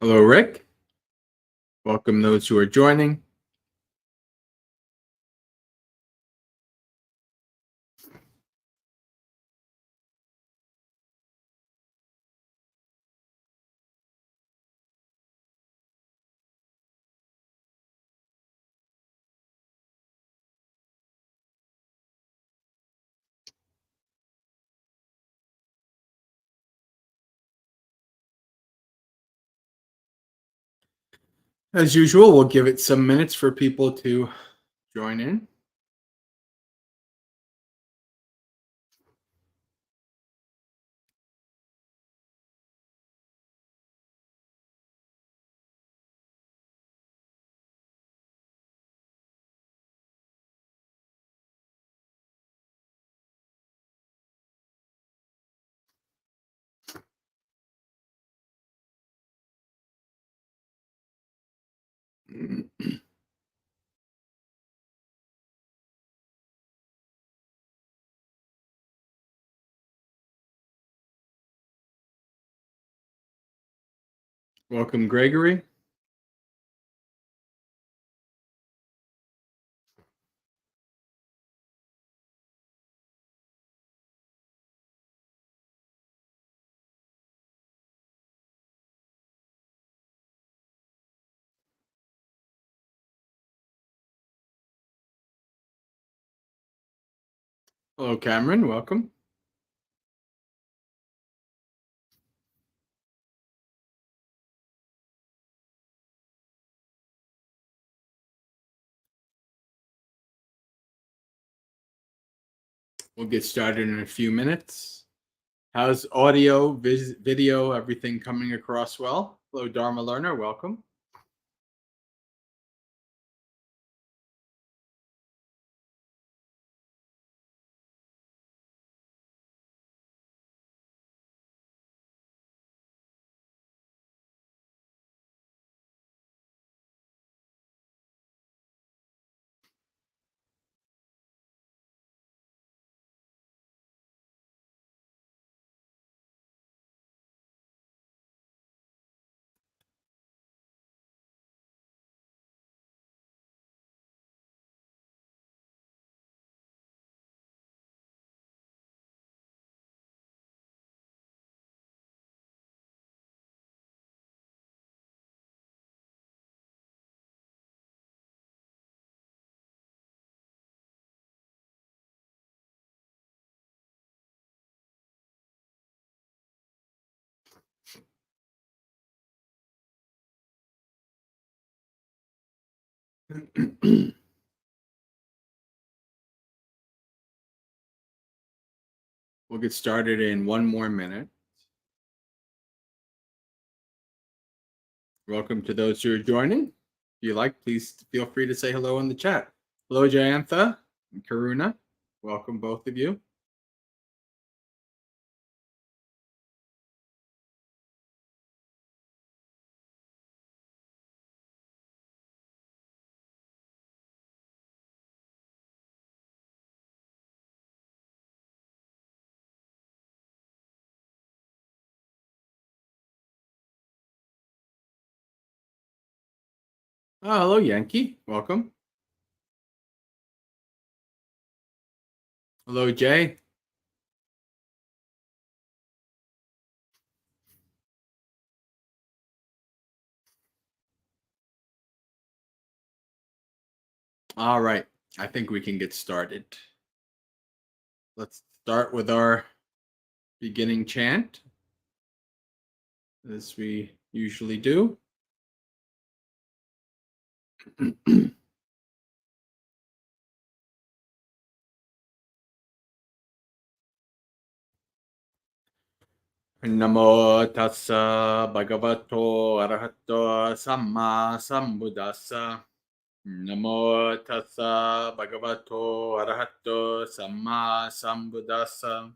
Hello, Rick. Welcome those who are joining. As usual, we'll give it some minutes for people to join in. Welcome, Gregory. Hello, Cameron. Welcome. We'll get started in a few minutes. How's audio, video, everything coming across well? Hello, Dharma Learner. Welcome. We'll get started in one more minute. Welcome to those who are joining. If you like, please feel free to say hello in the chat. Hello, Jayantha and Karuna. Welcome, both of you. Oh, hello, Yankee. Welcome. Hello, Jay. All right. I think we can get started. Let's start with our beginning chant, as we usually do. Namo tassa bhagavato arahato samma sambuddhassa. Namo tassa bhagavato arahato samma sambuddhassa.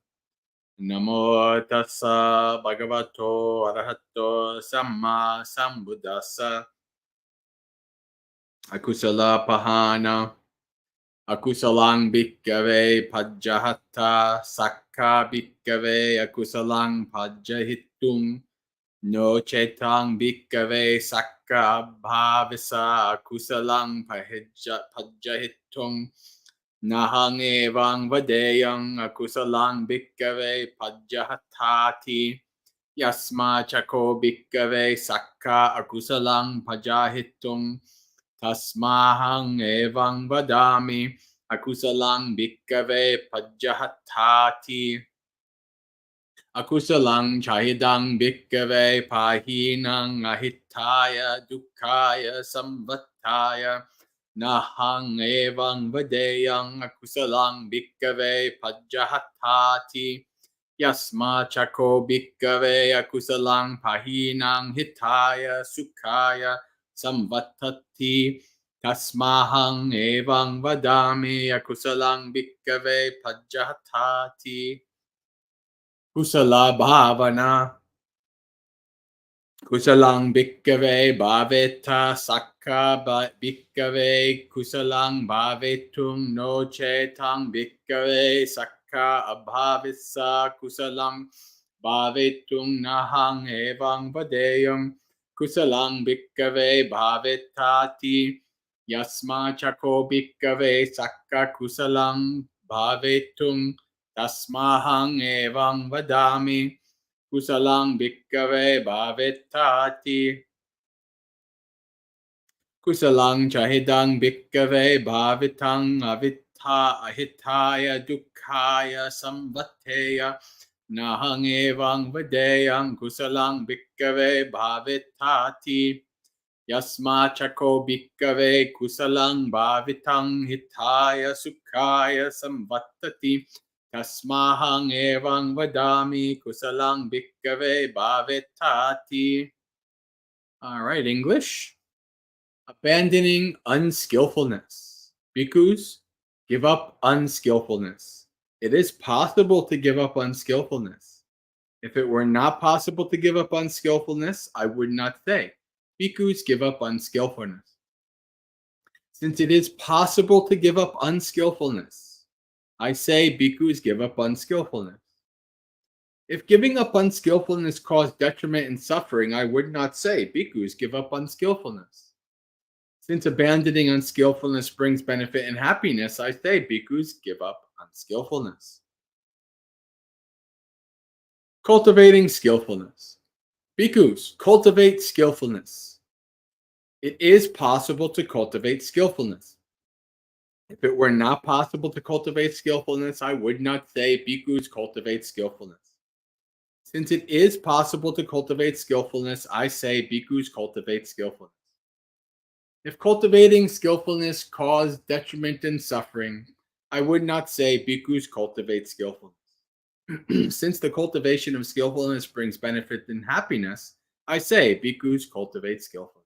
Namo tassa bhagavato arahato samma sambuddhassa. Akusala pahana. Akusalang bhikkave pajjahatta sakka bhikkave akusalang pajjahitung No chetang bhikkhave sakka bhavisa kusalang pajjahitung nahang evang vadeyang akusalang bhikkhave pajjahatati yasma chako bhikkhave sakka akusalang pajahitung tasmahang evang vadami akusalang bhikkhave pajjahatati akusalang chahidang bhikkhave pahinang ahitaya dukkaya samvattaya nahang evang vadeyang akusalang bhikkhave pajjahatati yasma chako bhikkhave akusalang pahinang hitaya sukhaya samvattati tasmahang evang vadami akusalang bhikkhave pajjahatati kusala bhavana kusalang bhikkhave bhaveta sakka bhikkhave kusalang bhavetum no chetang bhikkhave sakka abhavisa kusalang bhavetum nahang evang vadeyam kusalang bhikkhave bhavetati yasma chako bhikkhave sakka kusalang bhavetum tasmahang evang vadami kusalang bhikkhave bhavetati kusalang chahidang bhikkhave bhavitang ahitaya dukkhaya samvatteya nahang evang vadeyang kusalang bhikkhave bhavetati yasma chako bhikkhave kusalang bhavitang hitaya sukhaya samvattati tasmahang evang vadami kusalang bhikkhave bhavetati. All right, English. Abandoning unskillfulness. Bhikkhus, give up unskillfulness. It is possible to give up unskillfulness. If it were not possible to give up unskillfulness, I would not say, Bhikkhus, give up unskillfulness. Since it is possible to give up unskillfulness, I say, Bhikkhus, give up unskillfulness. If giving up unskillfulness caused detriment and suffering, I would not say, Bhikkhus, give up unskillfulness. Since abandoning unskillfulness brings benefit and happiness, I say, Bhikkhus, give up unskillfulness. Cultivating skillfulness. Bhikkhus, cultivate skillfulness. It is possible to cultivate skillfulness. If it were not possible to cultivate skillfulness, I would not say, Bhikkhus, cultivate skillfulness. Since it is possible to cultivate skillfulness, I say, Bhikkhus, cultivate skillfulness. If cultivating skillfulness caused detriment and suffering, I would not say, Bhikkhus, cultivate skillfulness. Since the cultivation of skillfulness brings benefit and happiness, I say, Bhikkhus, cultivate skillfulness.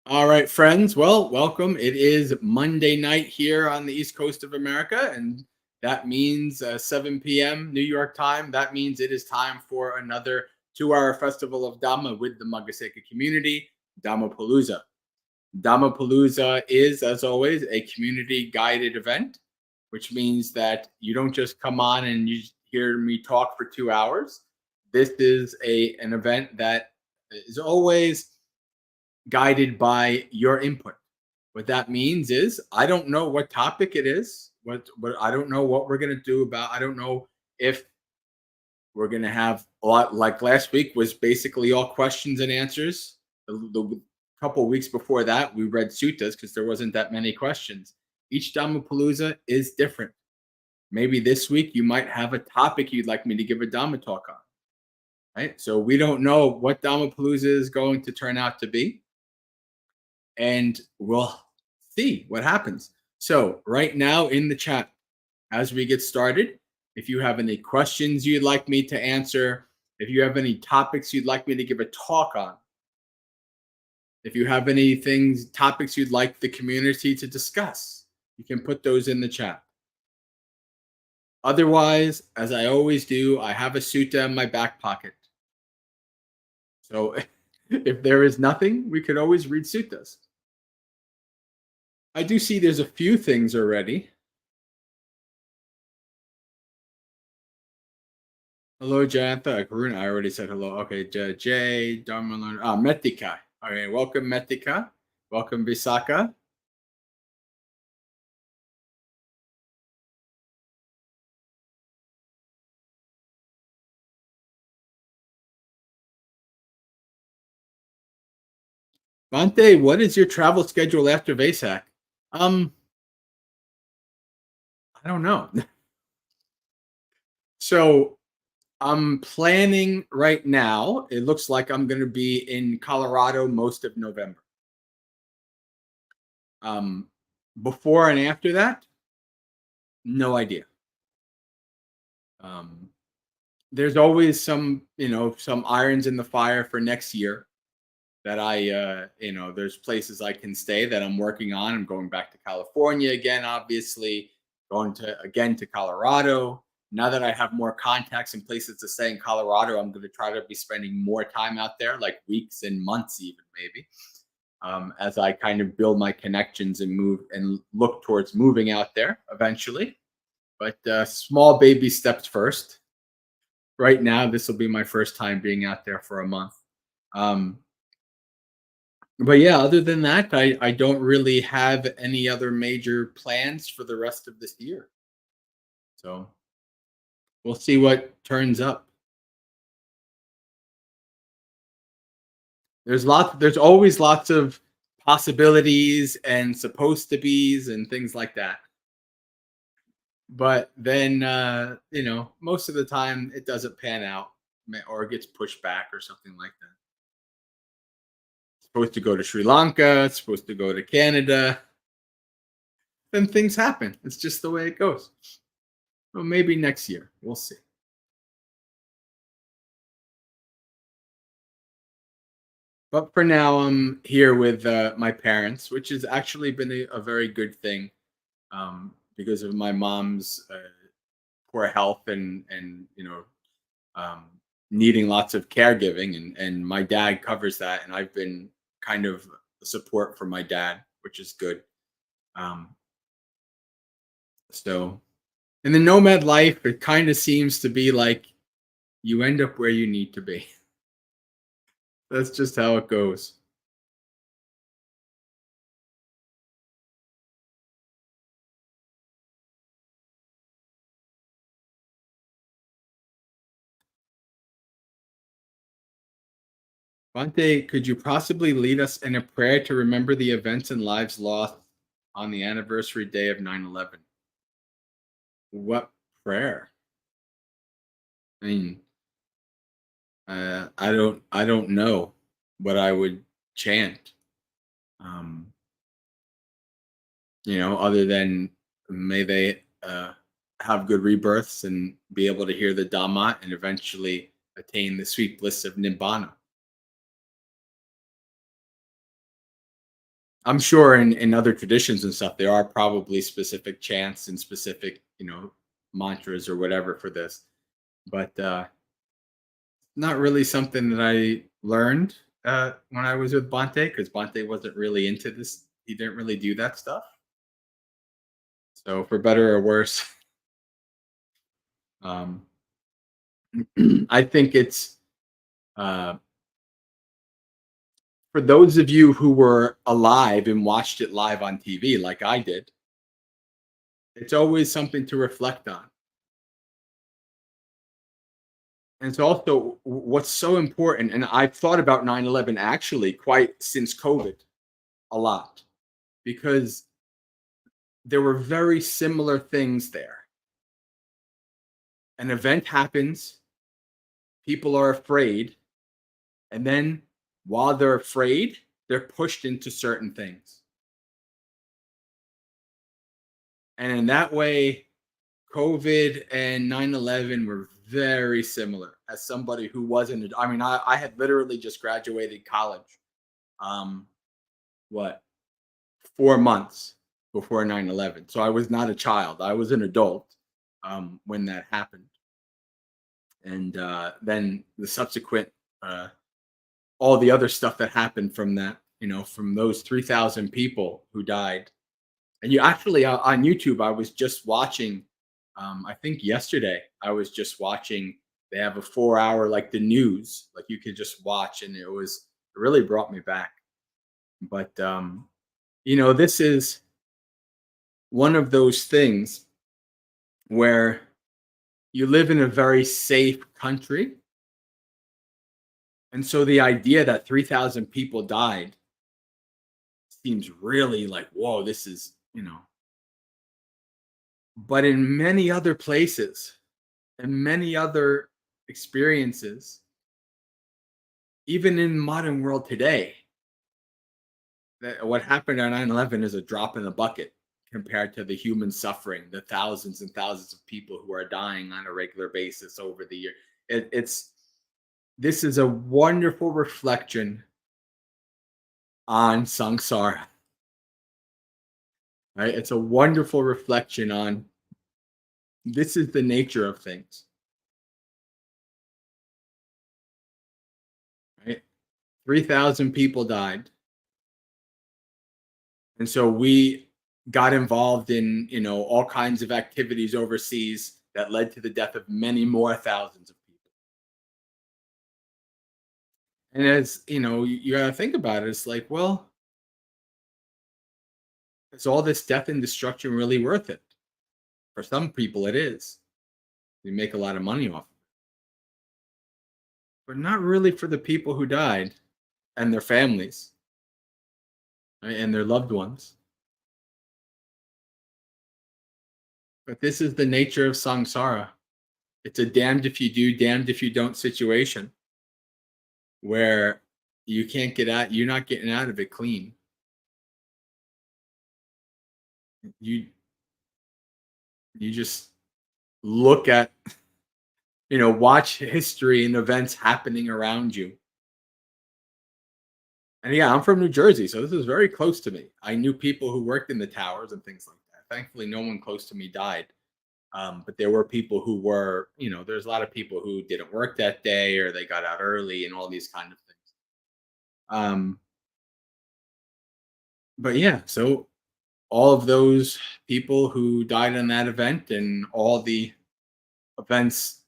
All right, friends. Well, welcome. It is Monday night here on the East Coast of America, and that means 7 p.m. New York time. That means it is time for another 2-hour festival of Dhamma with the Maggasekha community, Dhammapalooza. Dhammapalooza is, as always, a community-guided event, which means that you don't just come on and you hear me talk for 2 hours. This is an event that is always guided by your input. What that means is I don't know what topic it is, what I don't know what we're going to do about. I don't know if we're going to have a lot, like last week was basically all questions and answers. The couple weeks before that, we read suttas because there wasn't that many questions. Each Dhammapalooza is different. Maybe this week you might have a topic you'd like me to give a Dhamma talk on. Right? So we don't know what Dhammapalooza is going to turn out to be. And we'll see what happens. So right now in the chat, as we get started, if you have any questions you'd like me to answer, if you have any topics you'd like me to give a talk on, if you have any topics you'd like the community to discuss, you can put those in the chat. Otherwise, as I always do, I have a sutta in my back pocket. So if there is nothing, we could always read suttas. I do see there's a few things already. Hello, Jayantha. Karuna, I already said hello. Okay, Jay, Dharma, Metika. Okay, welcome, Metika. Welcome, Visaka. Vante, what is your travel schedule after Vesak? Um, I don't know. So I'm planning right now. It looks like I'm going to be in Colorado most of November. Um, Before and after that, no idea. Um, there's always some irons in the fire for next year that there's places I can stay that I'm working on. I'm going back to California again, obviously, going to again to Colorado. Now that I have more contacts and places to stay in Colorado, I'm going to try to be spending more time out there, like weeks and months, even maybe, as I kind of build my connections and move and look towards moving out there eventually. But small baby steps first. Right now, this will be my first time being out there for a month. Um, but yeah, other than that, I don't really have any other major plans for the rest of this year. So we'll see what turns up. There's always lots of possibilities and supposed to be's and things like that. But then most of the time it doesn't pan out or it gets pushed back or something like that. Supposed to go to Sri Lanka, supposed to go to Canada, then things happen. It's just the way it goes. Well, maybe next year. We'll see. But for now, I'm here with my parents, which has actually been a very good thing because of my mom's poor health and um, needing lots of caregiving, and my dad covers that, and I've been kind of a support for my dad, which is good. Um, so in the nomad life, it kind of seems to be like you end up where you need to be. That's just how it goes. Bante, could you possibly lead us in a prayer to remember the events and lives lost on the anniversary day of 9/11? What prayer? I mean, I don't know what I would chant. Um, other than may they have good rebirths and be able to hear the Dhamma and eventually attain the sweet bliss of Nibbana. I'm sure in other traditions and stuff, there are probably specific chants and specific, mantras or whatever for this, but not really something that I learned when I was with Bante because Bante wasn't really into this. He didn't really do that stuff. So for better or worse, um, I think it's uh, for those of you who were alive and watched it live on TV, like I did. It's always something to reflect on. And it's also what's so important, and I've thought about 9/11 actually quite since COVID a lot because there were very similar things there. An event happens, people are afraid, and then while they're afraid, they're pushed into certain things. And in that way, COVID and 9/11 were very similar. As somebody who wasn't, I mean, I had literally just graduated college. Um, what 4 months before 9/11. So I was not a child. I was an adult when that happened. And then the subsequent, uh, all the other stuff that happened from that, from those 3,000 people who died. And you actually, on YouTube, I was just watching, I think yesterday, I was just watching They have a 4 hour, like the news, like you could just watch, and it really brought me back. But this is one of those things where you live in a very safe country. And so the idea that 3,000 people died seems really like, whoa, this is. But in many other places and many other experiences, even in modern world today, that what happened on 9/11 is a drop in the bucket compared to the human suffering, the thousands and thousands of people who are dying on a regular basis over the year. It's this is a wonderful reflection on samsara, right? It's a wonderful reflection on this is the nature of things, right? 3,000 people died. And so we got involved in, all kinds of activities overseas that led to the death of many more thousands of people. And as you got to think about it, it's like, well, is all this death and destruction really worth it? For some people, it is. They make a lot of money off of it, but not really for the people who died and their families, right, and their loved ones. But this is the nature of samsara. It's a damned if you do, damned if you don't situation where you can't get out, you're not getting out of it clean. You you just look at, watch history and events happening around you. And yeah, I'm from New Jersey, so this is very close to me. I knew people who worked in the towers and things like that. Thankfully, no one close to me died. But there were people who were, there's a lot of people who didn't work that day or they got out early and all these kind of things. Um, but yeah, so all of those people who died in that event and all the events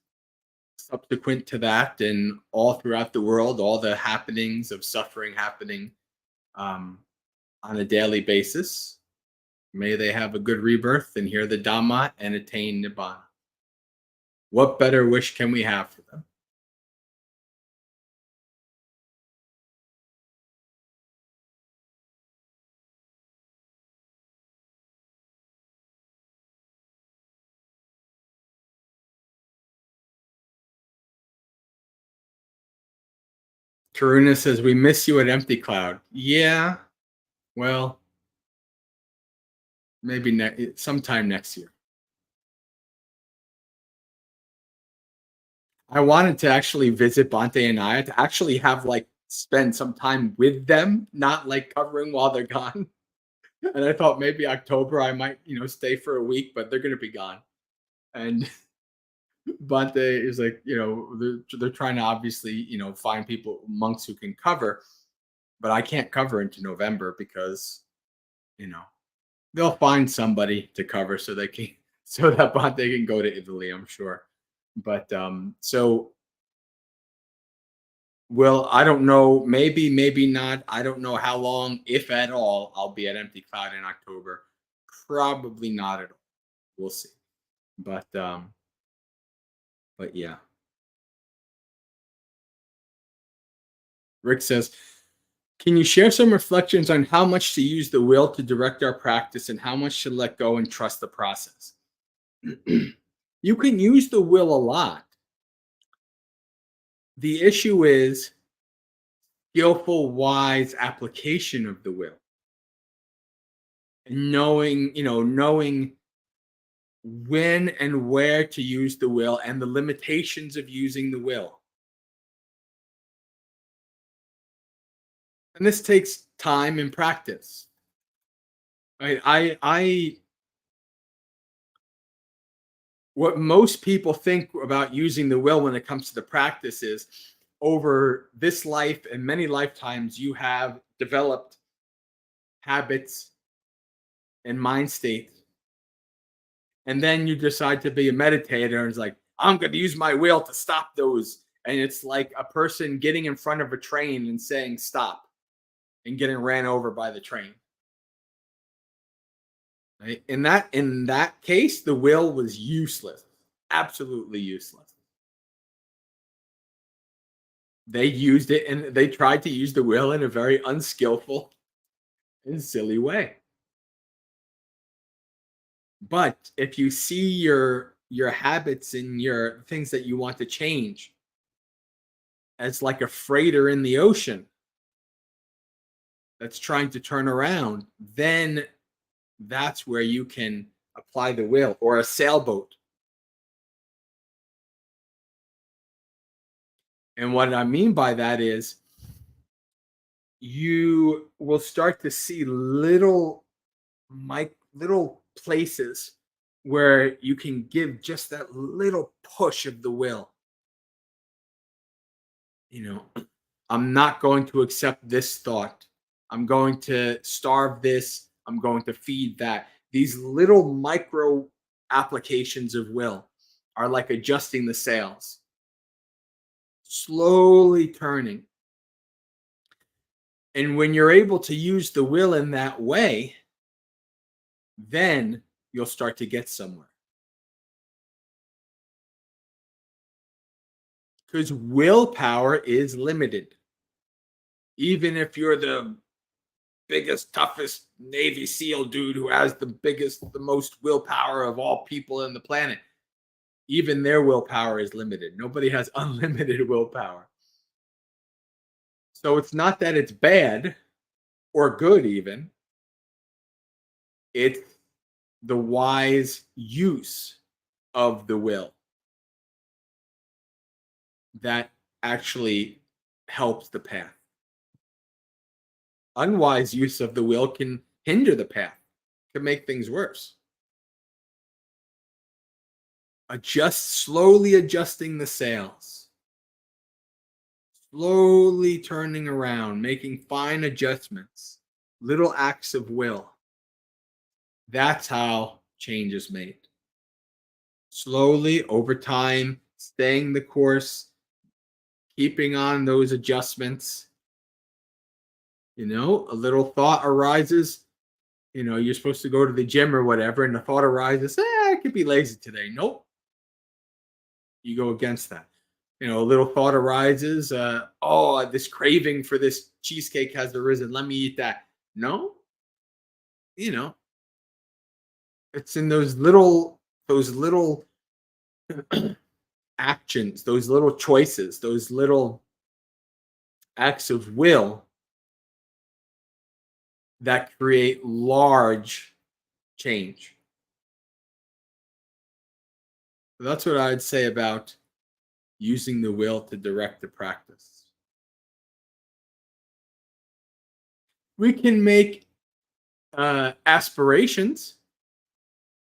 subsequent to that and all throughout the world, all the happenings of suffering happening um, on a daily basis. May they have a good rebirth and hear the Dhamma and attain Nibbana. What better wish can we have for them? Karuna says, we miss you at Empty Cloud. Yeah, well, maybe sometime next year. I wanted to actually visit Bante and Aya to actually have like spend some time with them, not like covering while they're gone. And I thought maybe October I might, stay for a week, but they're gonna be gone. And Bante is like, they're trying to obviously, find people, monks who can cover, but I can't cover into November because, you know, they'll find somebody to cover so they can so that Bante can go to Italy, I'm sure. But so well, I don't know, maybe not. I don't know how long, if at all, I'll be at Empty Cloud in October. Probably not at all. We'll see. But yeah. Rick says, can you share some reflections on how much to use the will to direct our practice and how much to let go and trust the process? You can use the will a lot. The issue is skillful, wise application of the will. And knowing when and where to use the will and the limitations of using the will. And this takes time and practice. Right? I what most people think about using the will when it comes to the practice is over this life and many lifetimes you have developed habits and mind states, and then you decide to be a meditator and it's like, I'm going to use my will to stop those. And it's like a person getting in front of a train and saying stop and getting ran over by the train. Right? In that case, the will was useless, absolutely useless. They used it and they tried to use the will in a very unskillful and silly way. But if you see your habits and your things that you want to change as like a freighter in the ocean that's trying to turn around, then that's where you can apply the will, or a sailboat. And what I mean by that is you will start to see little places where you can give just that little push of the will. I'm not going to accept this thought. I'm going to starve this. I'm going to feed that. These little micro applications of will are like adjusting the sails, slowly turning. And when you're able to use the will in that way, then you'll start to get somewhere. Because willpower is limited. Even if you're the biggest, toughest Navy SEAL dude who has the most willpower of all people in the planet, even their willpower is limited. Nobody has unlimited willpower. So it's not that it's bad or good, even. It's the wise use of the will that actually helps the path. Unwise use of the will can hinder the path, can make things worse. Slowly adjusting the sails, slowly turning around, making fine adjustments, little acts of will. That's how change is made. Slowly, over time, staying the course, keeping on those adjustments. A little thought arises. You're supposed to go to the gym or whatever, and the thought arises, I could be lazy today. Nope. You go against that. A little thought arises, this craving for this cheesecake has arisen. Let me eat that. No. It's in those little actions, those little choices, those little acts of will that create large change. So that's what I'd say about using the will to direct the practice. We can make aspirations.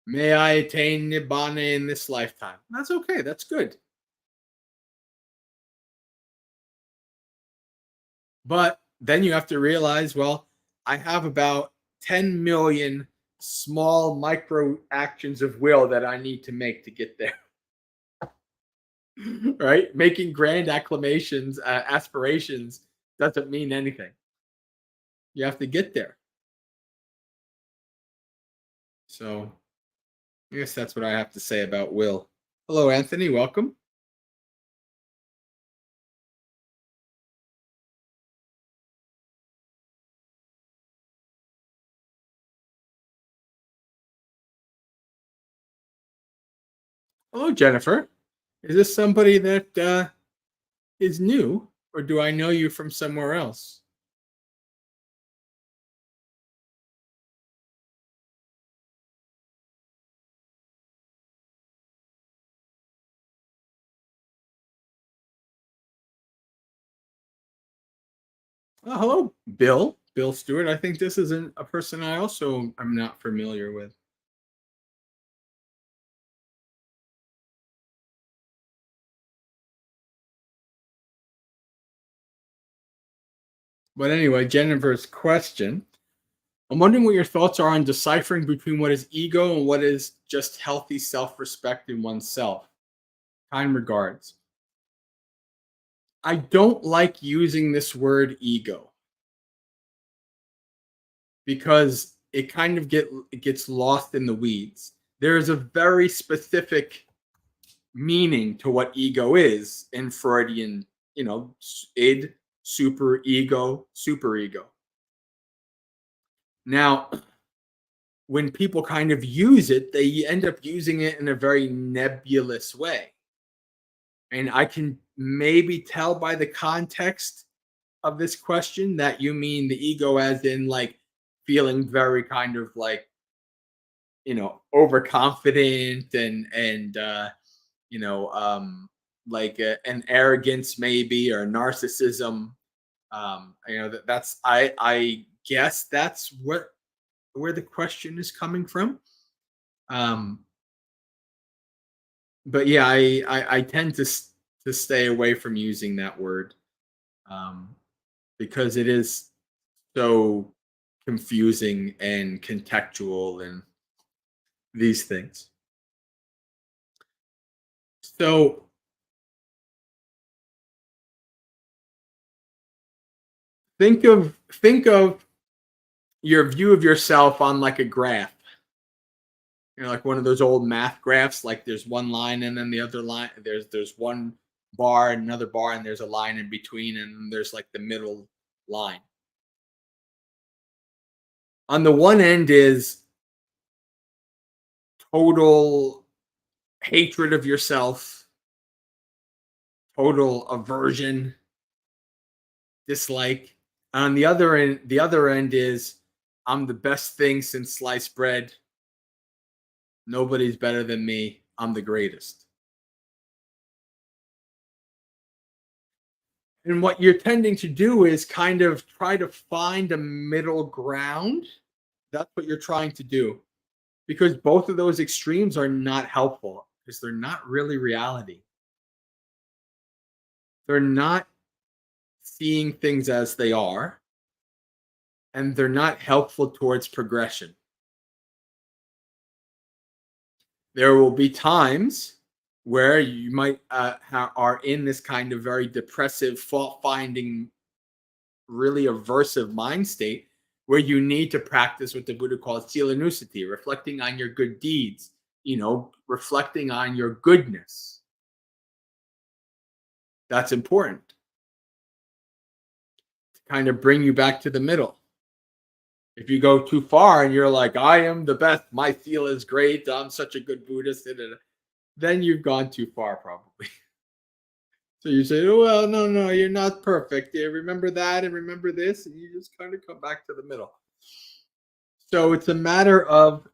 May I attain Nibbana in this lifetime? That's okay. That's good. But then you have to realize, well, I have about 10 million small micro actions of will that I need to make to get there. Right? Making grand aspirations doesn't mean anything. You have to get there. So I guess that's what I have to say about will. Hello, Anthony. Welcome. Hello, Jennifer. Is this somebody that is new, or do I know you from somewhere else? Oh, hello, Bill. Bill Stewart. I think this is a person I also am not familiar with. But anyway, Jennifer's question. I'm wondering what your thoughts are on deciphering between what is ego and what is just healthy self-respect in oneself. Kind regards. I don't like using this word ego because it gets lost in the weeds. There is a very specific meaning to what ego is in Freudian, id, super ego, superego. Now, when people kind of use it, they end up using it in a very nebulous way. And I can maybe tell by the context of this question that you mean the ego as in like feeling very kind of like, overconfident and you know, like an arrogance maybe or narcissism. I guess that's where the question is coming from. Um, but yeah, I tend to stay away from using that word um, because it is so confusing and contextual and these things. So think of your view of yourself on like a graph. Like one of those old math graphs, like there's one line and then the other line, there's one bar and another bar and there's a line in between and then there's like the middle line. On the one end is total hatred of yourself, total aversion, dislike. And on the other end is I'm the best thing since sliced bread. Nobody's better than me. I'm the greatest. And what you're tending to do is kind of try to find a middle ground. That's what you're trying to do. Because both of those extremes are not helpful because they're not really reality. They're not seeing things as they are, and they're not helpful towards progression. There will be times where you might are in this kind of very depressive, fault finding, really aversive mind state where you need to practice what the Buddha calls silanusati, reflecting on your good deeds, reflecting on your goodness. That's important to kind of bring you back to the middle. If you go too far and you're like, I am the best, my sila is great, I'm such a good Buddhist, then you've gone too far, probably. So you say, oh, well, no, you're not perfect. Yeah, remember that and remember this, and you just kind of come back to the middle. So it's a matter of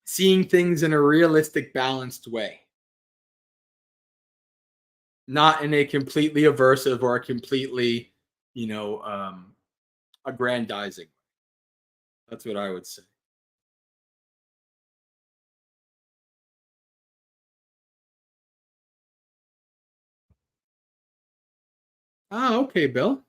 seeing things in a realistic, balanced way, not in a completely aversive or a completely, aggrandizing. That's what I would say. Ah, okay, Bill.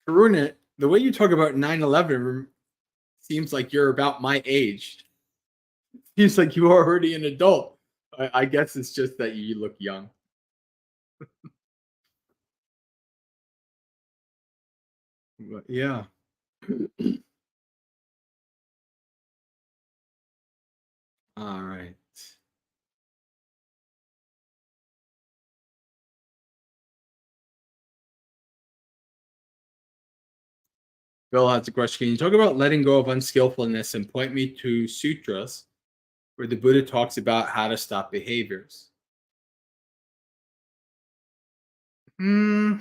Karuna, the way you talk about 9/11 seems like you're about my age. Seems like you're already an adult. I guess it's just that you look young. But yeah. All right. Bill has a question. Can you talk about letting go of unskillfulness and point me to sutras where the Buddha talks about how to stop behaviors? Hmm.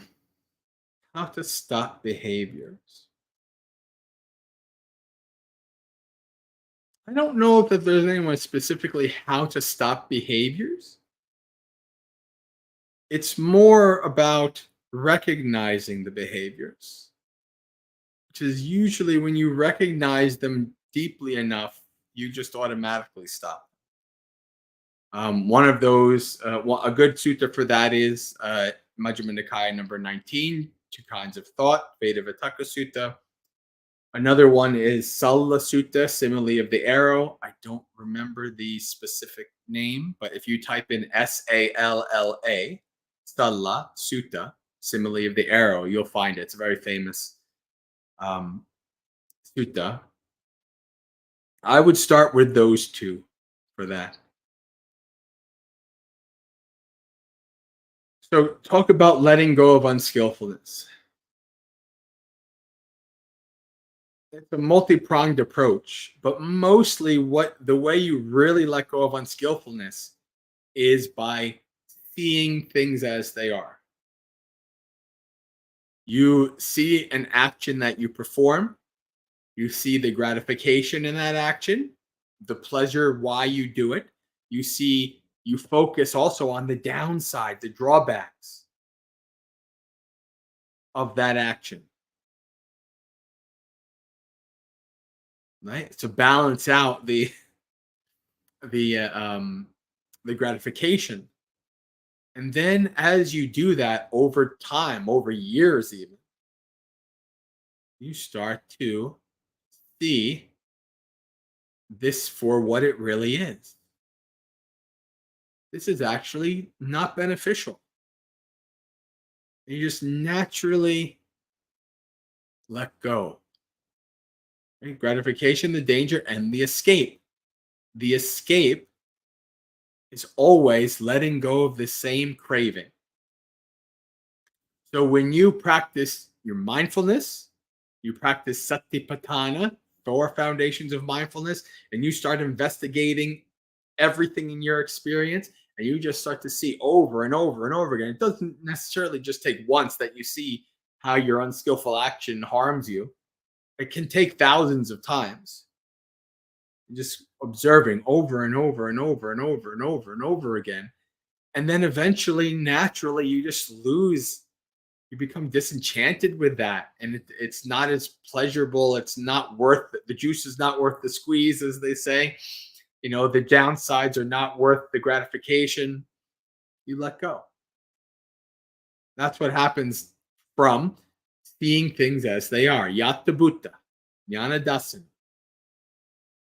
How to stop behaviors. I don't know if there's anyone specifically how to stop behaviors. It's more about recognizing the behaviors. which is usually when you recognize them deeply enough, you just automatically stop. One of those, a good sutta for that is Majjhima Nikaya number 19, Two Kinds of Thought, Veda Vitakka Sutta. Another one is Salla Sutta, simile of the arrow. I don't remember the specific name, but if you type in Salla, Salla Sutta, simile of the arrow, you'll find it. It's a very famous sutta. I would start with those two for that. So talk about letting go of unskillfulness. It's a multi-pronged approach, but mostly the way you really let go of unskillfulness is by seeing things as they are. You see an action that you perform, you see the gratification in that action, the pleasure why you do it. You focus also on the downside, the drawbacks of that action. Right? To balance out the gratification. And then as you do that over time, over years even, you start to see this for what it really is. This is actually not beneficial. You just naturally let go. Right? Gratification, the danger, and the escape. The escape is always letting go of the same craving. So when you practice your mindfulness, you practice satipatthana, 4 foundations of mindfulness, and you start investigating everything in your experience, and you just start to see over and over and over again. It doesn't necessarily just take once that you see how your unskillful action harms you. It can take thousands of times. Just observing over and over and over and over and over and over again. And then eventually, naturally, you become disenchanted with that. And it's not as pleasurable. It's not worth the juice is not worth the squeeze, as they say. The downsides are not worth the gratification. You let go. That's what happens from seeing things as they are. Yatta Bhutta, Jnana Dasan.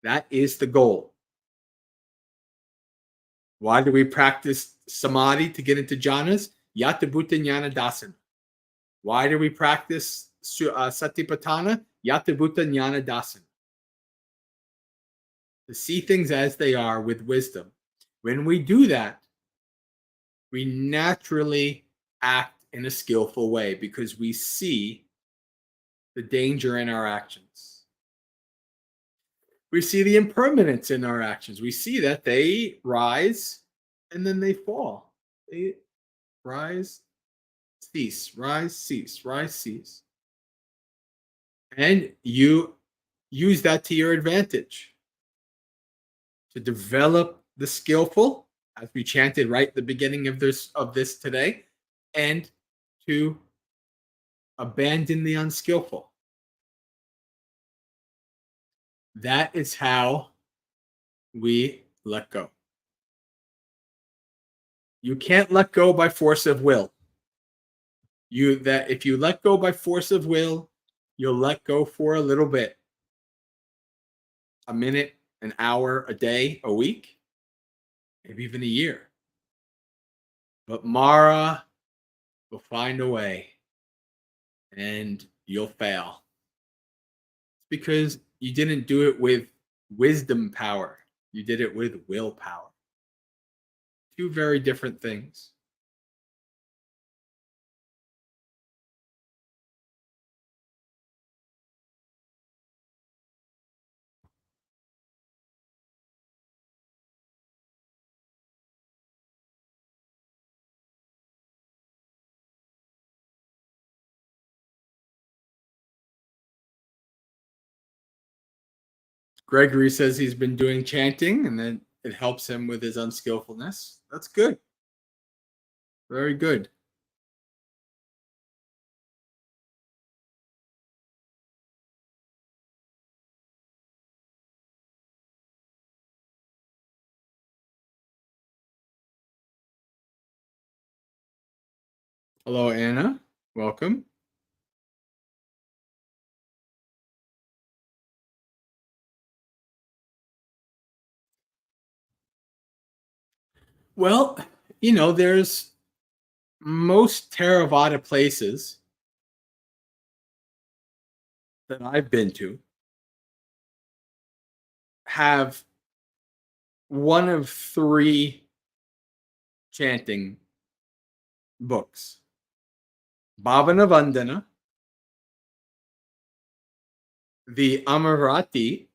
That is the goal. Why do we practice samadhi to get into jhanas? Yatta Bhutta Jnana Dasan. Why do we practice satipatthana? Yatta Bhutta Jnana Dasan. To see things as they are with wisdom. When we do that, we naturally act in a skillful way because we see the danger in our actions. We see the impermanence in our actions. We see that they rise and then they fall. They rise, cease, rise, cease, rise, cease. And you use that to your advantage to develop the skillful, as we chanted right at the beginning of this today, and to abandon the unskillful. That is how we let go. You can't let go by force of will. If you let go by force of will, you'll let go for a little bit. A minute, an hour, a day, a week, maybe even a year. But Mara will find a way and you'll fail. Because you didn't do it with wisdom power. You did it with willpower. 2 very different things. Gregory says he's been doing chanting and then it helps him with his unskillfulness. That's good. Very good. Hello, Anna. Welcome. Well, there's most Theravada places that I've been to have one of three chanting books: Bhavana Vandana, the Amarati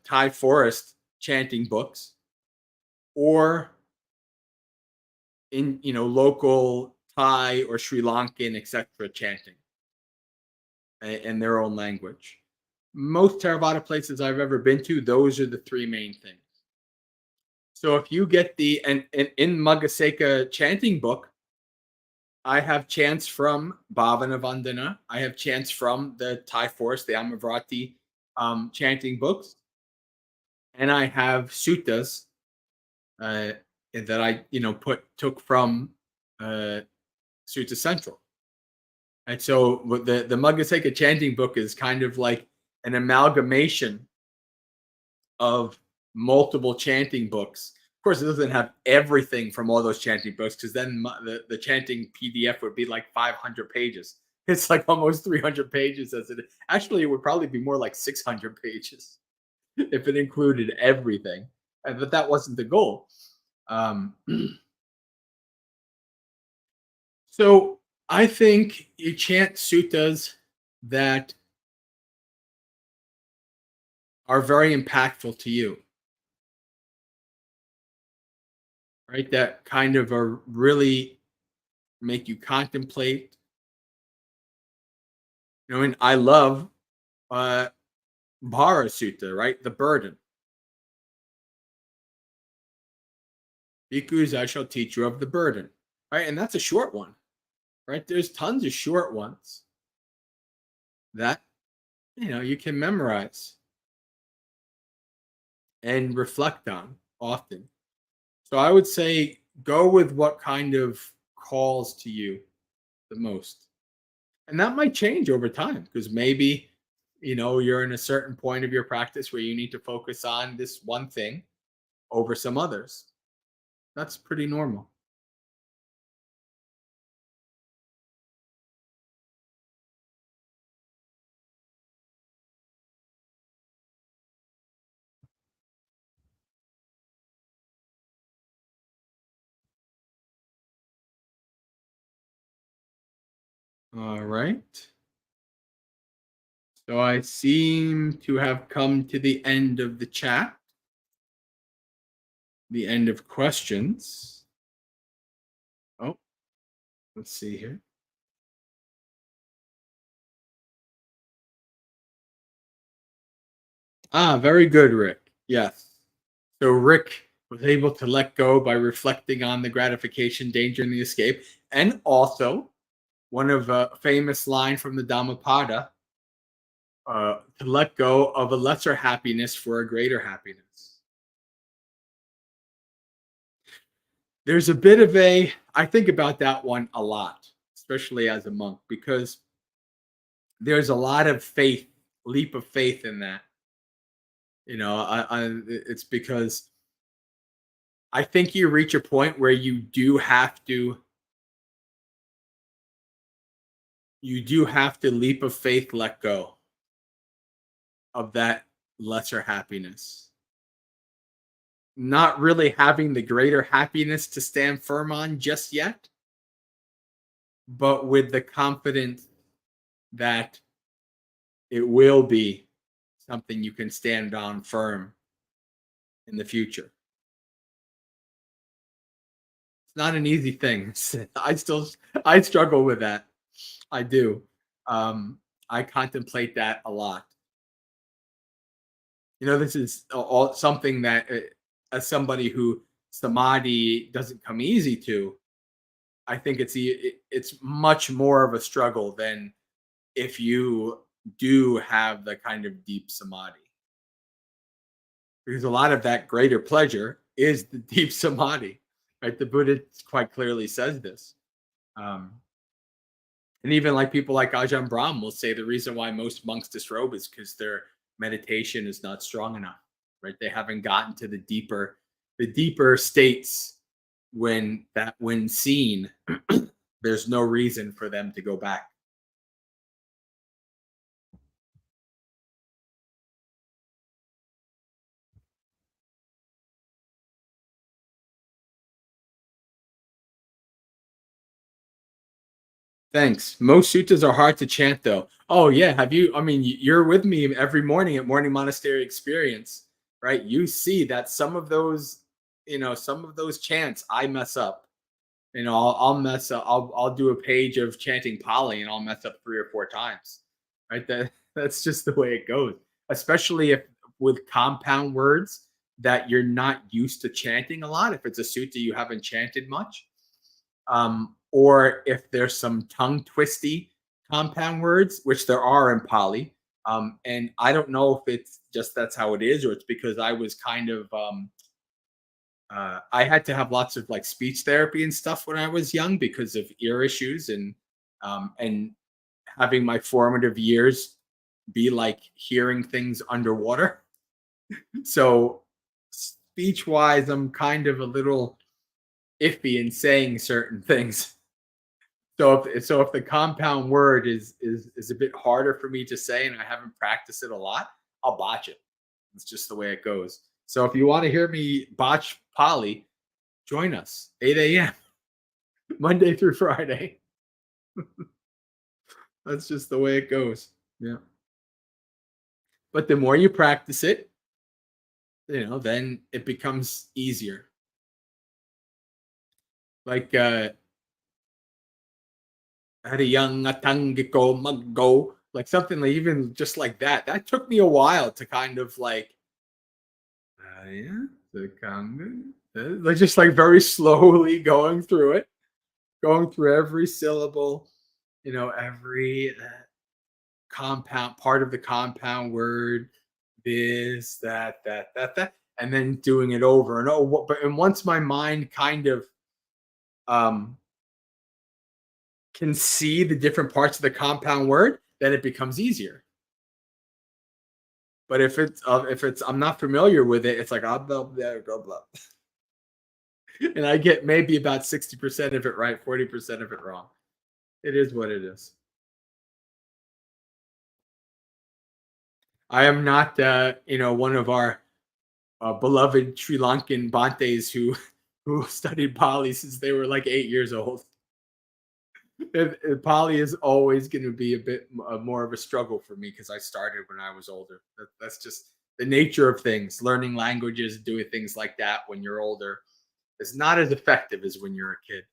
Thai forest chanting books, or in local Thai or Sri Lankan, etc., chanting in their own language. Most Theravada places I've ever been to, those are the three main things. So if you get the and in Maggasekha chanting book, I have chants from Bhavana Vandana. I have chants from the Thai forest, the Amavrati chanting books, and I have suttas uh, that I took from uh, Sutta Central. And so the Maggasekha chanting book is kind of like an amalgamation of multiple chanting books. Of course, it doesn't have everything from all those chanting books, because then the chanting PDF would be like 500 pages. It's like almost 300 pages as it. Actually, it would probably be more like 600 pages if it included everything. But that wasn't the goal. Um, so I think you chant suttas that are very impactful to you, right? That kind of are really make you contemplate. And I love uh Bhara Sutta, right? The burden. Bhikkhus, I shall teach you of the burden. Right? And that's a short one, right? There's tons of short ones that you can memorize and reflect on often. So I would say go with what kind of calls to you the most. And that might change over time, because maybe you're in a certain point of your practice where you need to focus on this one thing over some others. That's pretty normal. All right. So I seem to have come to the end of the chat, the end of questions. Oh, let's see here. Ah, very good, Rick. Yes. So Rick was able to let go by reflecting on the gratification, danger, and the escape. And also, one of a famous line from the Dhammapada, to let go of a lesser happiness for a greater happiness. There's a bit of I think about that one a lot, especially as a monk, because there's a lot of faith, leap of faith in that. It's because I think you reach a point where you do have to leap of faith, let go of that lesser happiness. Not really having the greater happiness to stand firm on just yet, but with the confidence that it will be something you can stand on firm in the future. It's not an easy thing. I struggle with that. I do. I contemplate that a lot. This is all something that, as somebody who samadhi doesn't come easy to, I think it's much more of a struggle than if you do have the kind of deep samadhi, because a lot of that greater pleasure is the deep samadhi, right? The Buddha quite clearly says this. Um, And even like people like Ajahn Brahm will say the reason why most monks disrobe is because their meditation is not strong enough, right? They haven't gotten to the deeper states when seen, there's no reason for them to go back. Thanks. Most suttas are hard to chant though. Oh yeah, have you I mean you're with me every morning at Morning Monastery Experience, right? You see that some of those, some of those chants I mess up. I'll mess up. I'll do a page of chanting Pali and I'll mess up 3 or 4 times. Right? That's just the way it goes. Especially if with compound words that you're not used to chanting a lot. If it's a sutta you haven't chanted much, or if there's some tongue twisty compound words, which there are in Pali. And I don't know if it's just that's how it is, or it's because I was kind of I had to have lots of like speech therapy and stuff when I was young because of ear issues and having my formative years be like hearing things underwater. So speech wise, I'm kind of a little iffy in saying certain things. So if the compound word is a bit harder for me to say and I haven't practiced it a lot, I'll botch it. It's just the way it goes. So if you want to hear me botch Pali, join us 8 a.m. Monday through Friday. That's just the way it goes. Yeah. But the more you practice it, then it becomes easier. Like had a young atangiko maggo, like something like even just like that. That took me a while to kind of like, yeah, the like just like very slowly going through it, going through every syllable, every compound part of the compound word, this, that, and then doing it over and over. But and once my mind kind of um can see the different parts of the compound word, then it becomes easier. But if it's I'm not familiar with it, it's like blah blah blah blah blah. And I get maybe about 60% of it right, 40% of it wrong. It is what it is. I am not one of our beloved Sri Lankan Bantes who studied Pali since they were like 8 years old. Pali is always going to be a bit more of a struggle for me because I started when I was older. That's just the nature of things. Learning languages, doing things like that when you're older is not as effective as when you're a kid.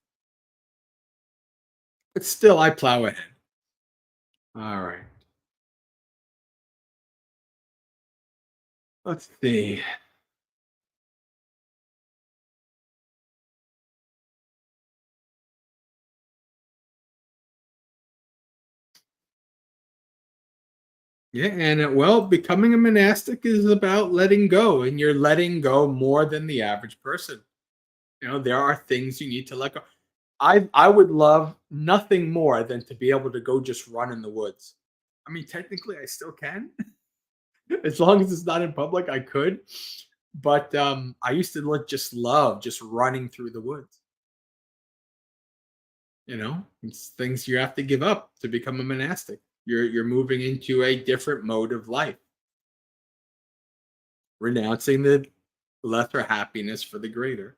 But still, I plow ahead. All right. Let's see. Yeah, and well, becoming a monastic is about letting go, and you're letting go more than the average person. There are things you need to let go. I would love nothing more than to be able to go just run in the woods. I mean, technically, I still can, as long as it's not in public. I could, but I used to just love just running through the woods. It's things you have to give up to become a monastic. You're moving into a different mode of life, renouncing the lesser happiness for the greater.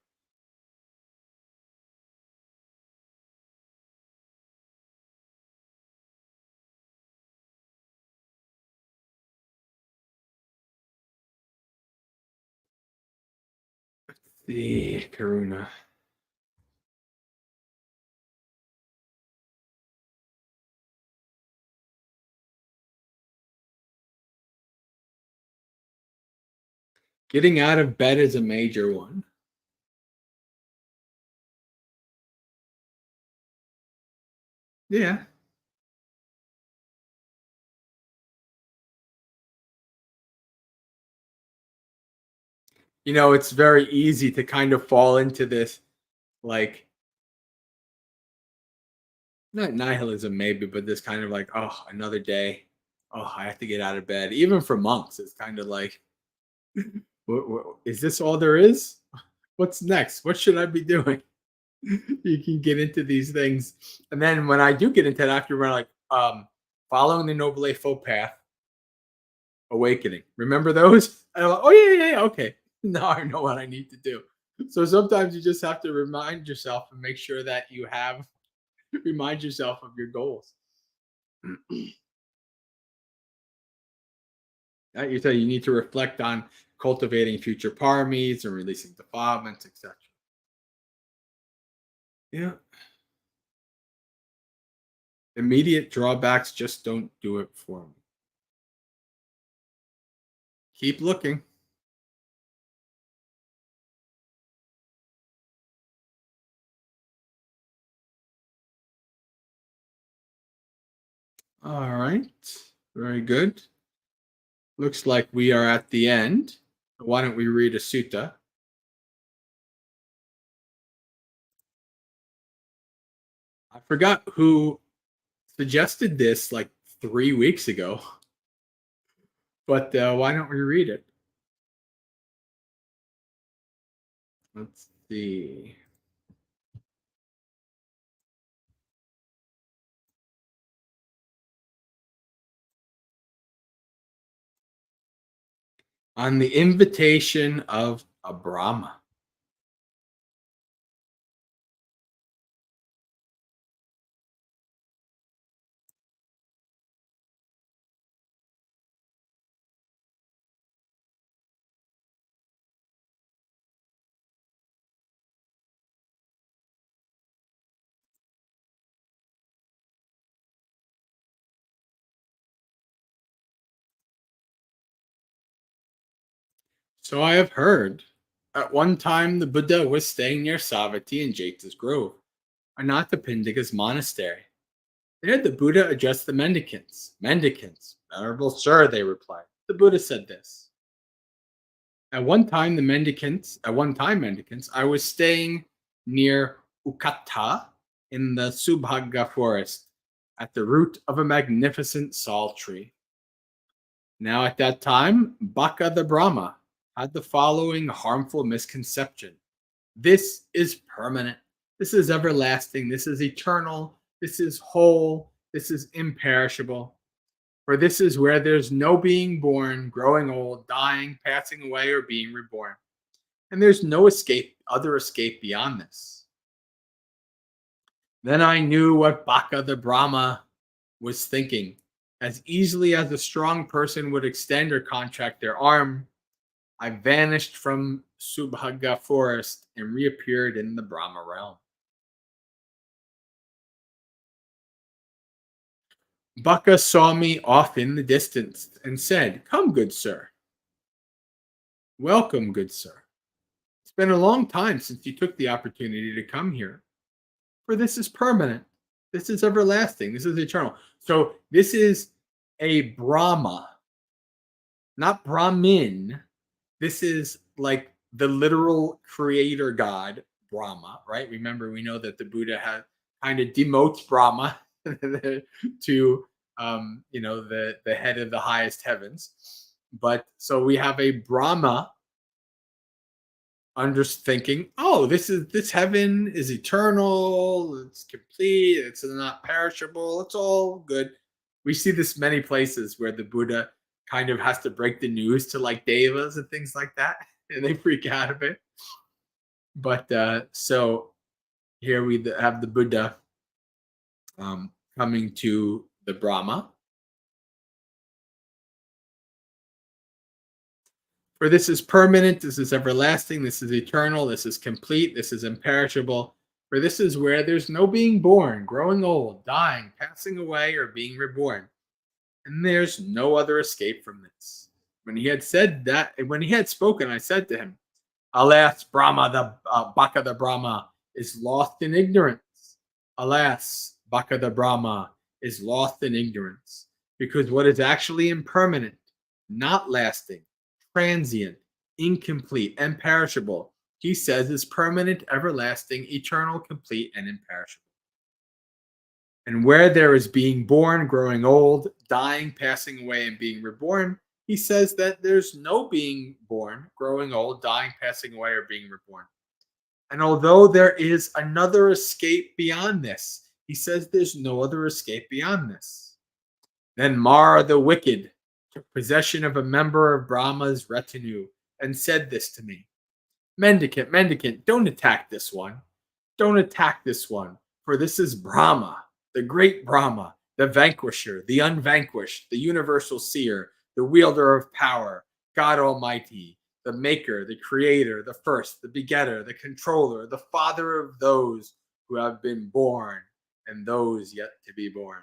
The Karuna. Getting out of bed is a major one. Yeah. It's very easy to kind of fall into this like not nihilism maybe, but this kind of like, oh, another day. Oh, I have to get out of bed. Even for monks, it's kind of like, is this all there is? What's next? What should I be doing? You can get into these things, and then when I do get into it, after we're like, following the Noble Eightfold Path, awakening. Remember those? And I'm like, oh yeah, okay. Now I know what I need to do. So sometimes you just have to remind yourself and make sure that you have remind yourself of your goals. You say you need to reflect on cultivating future paramis and releasing defilements, etc. Yeah. Immediate drawbacks just don't do it for me. Keep looking. All right. Very good. Looks like we are at the end. Why don't we read a sutta? I forgot who suggested this like 3 weeks ago, but why don't we read it? Let's see. On the invitation of a Brahma. So I have heard. At one time, the Buddha was staying near Savatthi in Jeta's Grove, Anathapindika's monastery. There, the Buddha addressed the mendicants. Mendicants, venerable sir, they replied. The Buddha said this. At one time, mendicants, I was staying near Ukatta in the Subhagga forest at the root of a magnificent sal tree. Now, at that time, Baka the Brahma had the following harmful misconception. This is permanent. This is everlasting. This is eternal. This is whole. This is imperishable. For this is where there's no being born, growing old, dying, passing away, or being reborn. And there's no other escape beyond this. Then I knew what Baka the Brahma was thinking. As easily as a strong person would extend or contract their arm, I vanished from Subhagga forest and reappeared in the Brahma realm. Baka saw me off in the distance and said, "Come, good sir." "Welcome, good sir. It's been a long time since you took the opportunity to come here. For this is permanent. This is everlasting. This is eternal." So this is a Brahma, not Brahmin. This is like the literal creator god, Brahma, right? Remember, we know that the Buddha had kind of demotes Brahma to the head of the highest heavens. But so we have a Brahma under thinking, oh, this heaven is eternal, it's complete, it's not perishable, it's all good. We see this many places where the Buddha kind of has to break the news to like devas and things like that, and they freak out a bit. But so here we have the Buddha coming to the Brahma. For this is permanent, this is everlasting, this is eternal, this is complete, this is imperishable. For this is where there's no being born, growing old, dying, passing away, or being reborn. And there's no other escape from this. When he had said that, when he had spoken, I said to him, "Alas, Brahma, the Baka the Brahma, is lost in ignorance. Alas, Baka the Brahma is lost in ignorance. Because what is actually impermanent, not lasting, transient, incomplete, and perishable, he says is permanent, everlasting, eternal, complete, and imperishable." And where there is being born, growing old, dying, passing away, and being reborn, he says that there's no being born, growing old, dying, passing away, or being reborn. And although there is another escape beyond this, he says there's no other escape beyond this. Then Mara the wicked took possession of a member of Brahma's retinue and said this to me: Mendicant, mendicant, don't attack this one. Don't attack this one, for this is Brahma, the great Brahma, the vanquisher, the unvanquished, the universal seer, the wielder of power, God Almighty, the maker, the creator, the first, the begetter, the controller, the father of those who have been born and those yet to be born.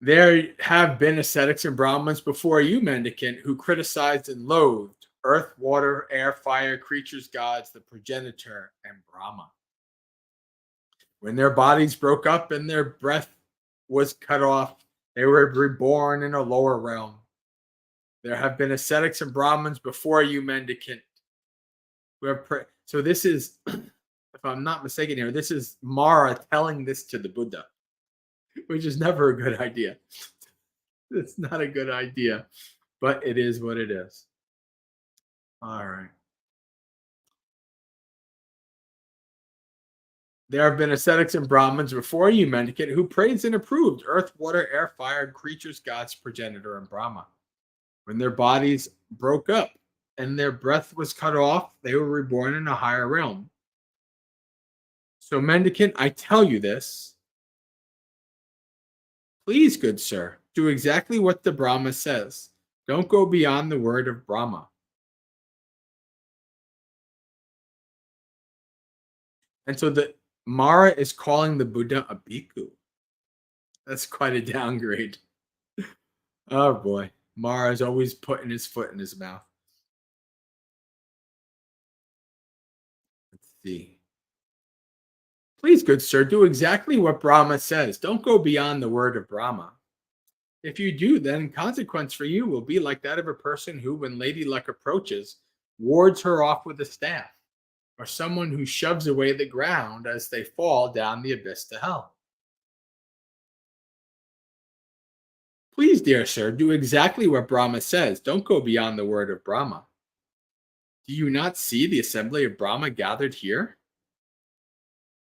There have been ascetics and Brahmins before you, mendicant, who criticized and loathed earth, water, air, fire, creatures, gods, the progenitor, and Brahma. When their bodies broke up and their breath was cut off, they were reborn in a lower realm. There have been ascetics and Brahmins before you, mendicant, who have so this is, if I'm not mistaken here, this is Mara telling this to the Buddha, which is never a good idea. It's not a good idea, but it is what it is. All right. There have been ascetics and Brahmins before you, mendicant, who praised and approved earth, water, air, fire, creatures, gods, progenitor, and Brahma. When their bodies broke up and their breath was cut off, they were reborn in a higher realm. So, mendicant, I tell you this. Please, good sir, do exactly what the Brahma says. Don't go beyond the word of Brahma. And so the Mara is calling the Buddha a bhikkhu. That's quite a downgrade. Oh boy. Mara is always putting his foot in his mouth. Let's see. Please, good sir, do exactly what Brahma says. Don't go beyond the word of Brahma. If you do, then consequence for you will be like that of a person who, when Lady Luck approaches, wards her off with a staff, or someone who shoves away the ground as they fall down the abyss to hell. Please, dear sir, do exactly what Brahma says. Don't go beyond the word of Brahma. Do you not see the assembly of Brahma gathered here?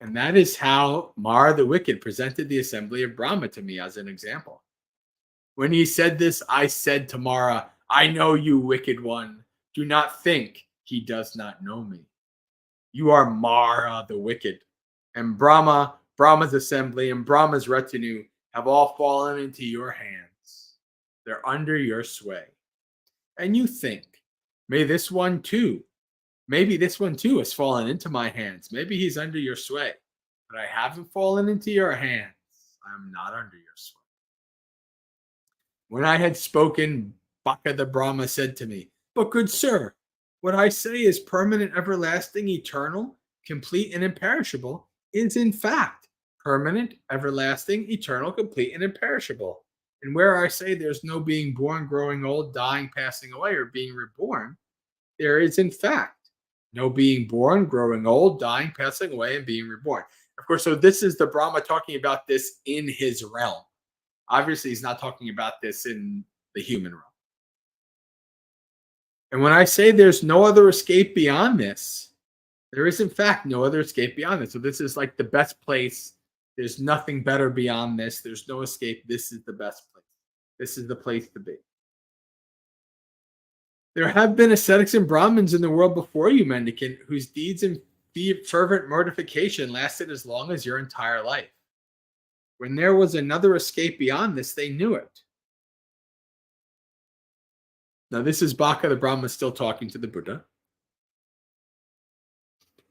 And that is how Mara the wicked presented the assembly of Brahma to me as an example. When he said this, I said to Mara, I know you, wicked one. Do not think he does not know me. You are Mara the wicked. And Brahma, Brahma's assembly, and Brahma's retinue have all fallen into your hands. They're under your sway. And you think, maybe this one too has fallen into my hands. Maybe he's under your sway. But I haven't fallen into your hands. I am not under your sway. When I had spoken, Baka the Brahma said to me, But good sir, what I say is permanent, everlasting, eternal, complete, and imperishable is in fact permanent, everlasting, eternal, complete, and imperishable. And where I say there's no being born, growing old, dying, passing away, or being reborn, there is in fact no being born, growing old, dying, passing away, and being reborn. Of course, so this is the Brahma talking about this in his realm. Obviously, he's not talking about this in the human realm. And when I say there's no other escape beyond this, there is in fact no other escape beyond this. So this is like the best place. There's nothing better beyond this. There's no escape. This is the best place. This is the place to be. There have been ascetics and Brahmins in the world before you, mendicant, whose deeds and fervent mortification lasted as long as your entire life. When there was another escape beyond this, they knew it. Now, this is Baka the Brahma still talking to the Buddha.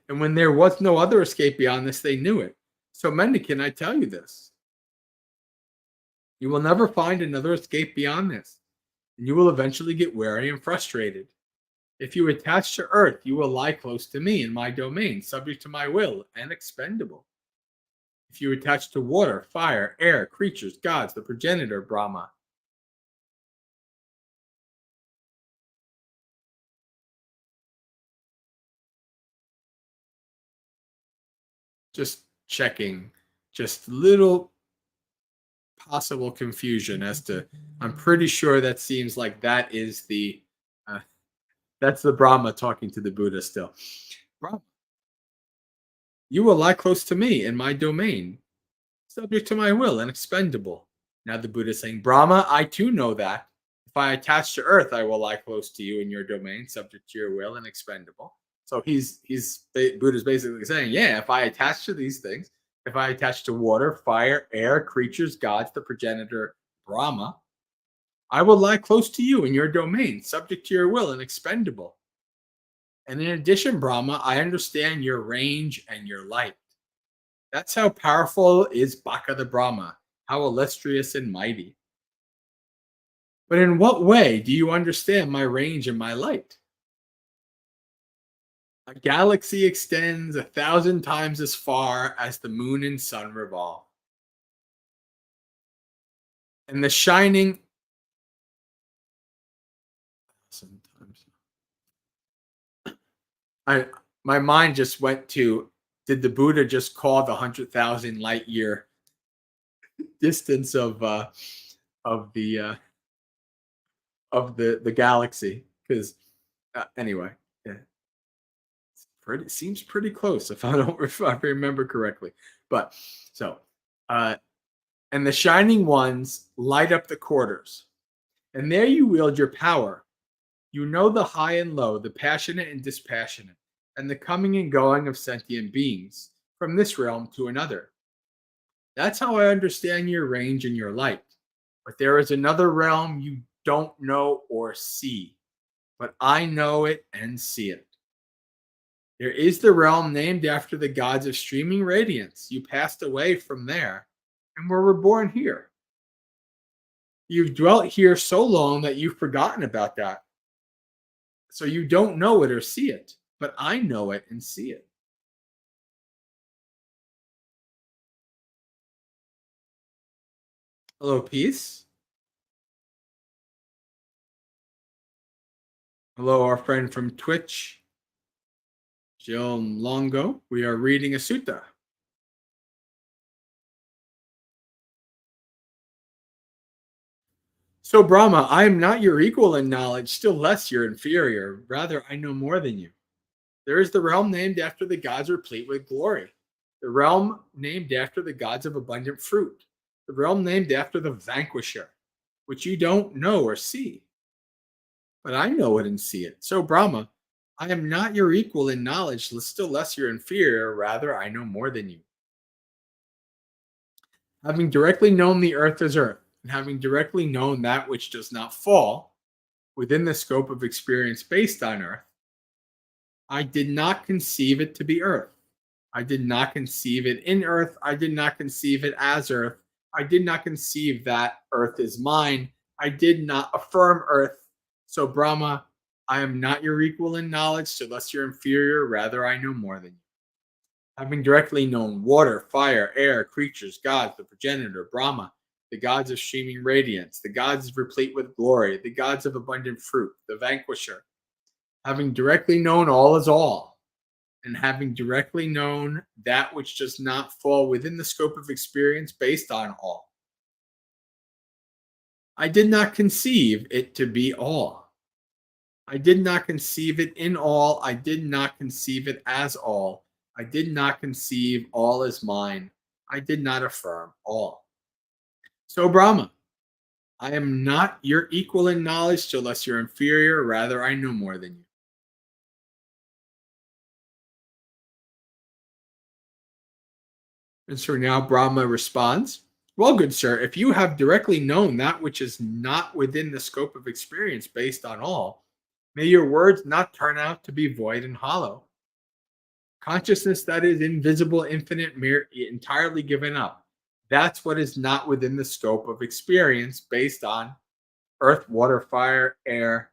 And when there was no other escape beyond this, they knew it. So, mendicant, I tell you this. You will never find another escape beyond this. And you will eventually get weary and frustrated. If you attach to earth, you will lie close to me in my domain, subject to my will and expendable. If you attach to water, fire, air, creatures, gods, the progenitor, Brahma, just checking. just little possible confusion as to, I'm pretty sure that seems like that is that's the Brahma talking to the Buddha still. Brahma, you will lie close to me in my domain, subject to my will and expendable. Now the Buddha is saying, Brahma, I too know that. If I attach to earth, I will lie close to you in your domain, subject to your will and expendable. So Buddha's basically saying, yeah, if I attach to these things, if I attach to water, fire, air, creatures, gods, the progenitor, Brahma, I will lie close to you in your domain, subject to your will and expendable. And in addition, Brahma, I understand your range and your light. That's how powerful is Baka the Brahma, how illustrious and mighty. But in what way do you understand my range and my light? A galaxy extends 1,000 times as far as the moon and sun revolve. And the shining sometimes my mind just went to, did the Buddha just call the 100,000 light year distance of the galaxy? Because anyway, yeah, seems pretty close if I remember correctly. But so and the shining ones light up the quarters, and there you wield your power. You know the high and low, the passionate and dispassionate, and the coming and going of sentient beings from this realm to another. That's how I understand your range and your light. But there is another realm you don't know or see, but I know it and see it. There is the realm named after the gods of streaming radiance. You passed away from there and were reborn here. You've dwelt here so long that you've forgotten about that. So you don't know it or see it, but I know it and see it. Hello, peace. Hello, our friend from Twitch, Jill Longo. We are reading a sutta. So, Brahma, I am not your equal in knowledge, still less your inferior. Rather, I know more than you. There is the realm named after the gods replete with glory, the realm named after the gods of abundant fruit, the realm named after the vanquisher, which you don't know or see. But I know it and see it. So, Brahma, I am not your equal in knowledge, still less your inferior. Rather, I know more than you. Having directly known the earth as earth, and having directly known that which does not fall within the scope of experience based on earth, I did not conceive it to be earth. I did not conceive it in earth. I did not conceive it as earth. I did not conceive that earth is mine. I did not affirm earth. So, Brahma, I am not your equal in knowledge, so less your inferior. Rather, I know more than you. Having directly known water, fire, air, creatures, gods, the progenitor, Brahma, the gods of streaming radiance, the gods replete with glory, the gods of abundant fruit, the vanquisher, having directly known all is all, and having directly known that which does not fall within the scope of experience based on all, I did not conceive it to be all. I did not conceive it in all. I did not conceive it as all. I did not conceive all as mine. I did not affirm all. So, Brahma, I am not your equal in knowledge, still less your inferior. Rather, I know more than you. And so now Brahma responds, well, good sir, if you have directly known that which is not within the scope of experience based on all, may your words not turn out to be void and hollow. Consciousness that is invisible, infinite, mere, entirely given up. That's what is not within the scope of experience based on earth, water, fire, air,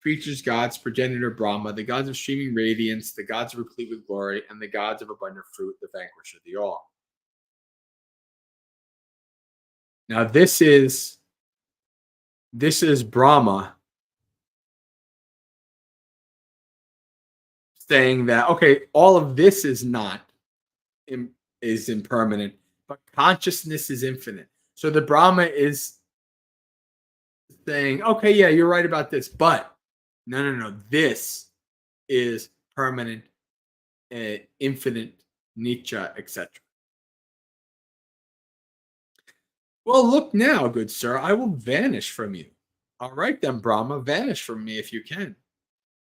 creatures, gods, progenitor, Brahma, the gods of streaming radiance, the gods replete with glory, and the gods of abundant fruit, the vanquisher, the all. Now this is Brahma saying that, okay, all of this is not is impermanent, but consciousness is infinite. So the Brahma is saying, okay, yeah, you're right about this, but no, this is permanent, infinite, Nietzsche, etc. Well, look now, good sir, I will vanish from you. All right, then, Brahma, vanish from me if you can.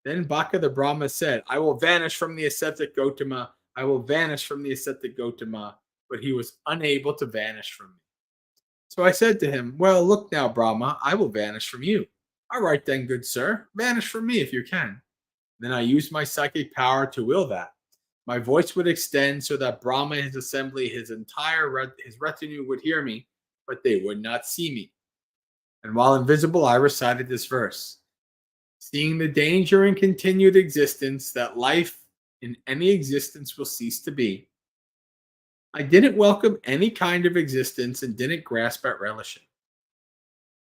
Then Baka the Brahma said, I will vanish from the ascetic Gautama. I will vanish from the ascetic Gautama. But he was unable to vanish from me. So I said to him, well, look now, Brahma, I will vanish from you. All right, then, good sir, vanish from me if you can. Then I used my psychic power to will that. My voice would extend so that Brahma, his assembly, his entire his retinue would hear me, but they would not see me. And while invisible, I recited this verse. Seeing the danger in continued existence, that life in any existence will cease to be, I didn't welcome any kind of existence and didn't grasp at relishing.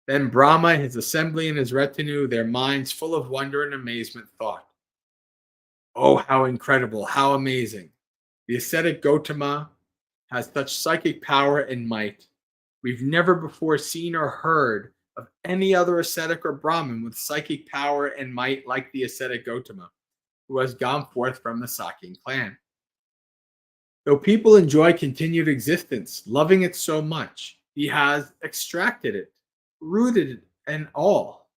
Then Brahma, his assembly, and his retinue, their minds full of wonder and amazement, thought, oh, how incredible, how amazing. The ascetic Gautama has such psychic power and might. We've never before seen or heard of any other ascetic or Brahmin with psychic power and might like the ascetic Gautama, who has gone forth from the Sakyan clan. Though people enjoy continued existence, loving it so much, he has extracted it, rooted it, and all.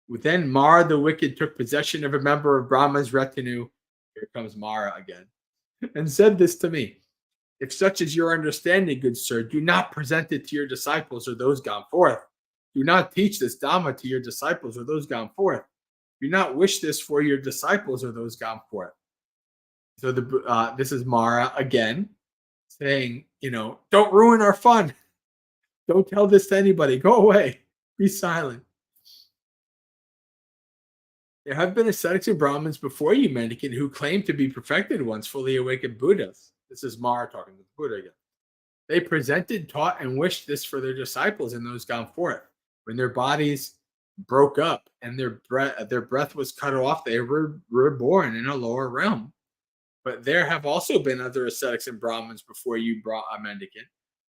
Then Mara the wicked took possession of a member of Brahma's retinue. Here comes Mara again, and said this to me. If such is your understanding, good sir, do not present it to your disciples or those gone forth. Do not teach this Dhamma to your disciples or those gone forth. Do not wish this for your disciples or those gone forth. So this is Mara again saying, don't ruin our fun. Don't tell this to anybody. Go away. Be silent. There have been ascetics and Brahmins before you, mendicant, who claim to be perfected ones, fully awakened Buddhas. This is Mara talking to the Buddha again. They presented, taught, and wished this for their disciples and those gone forth. When their bodies broke up and their breath was cut off, they were reborn in a lower realm. But there have also been other ascetics and Brahmins before you, mendicant,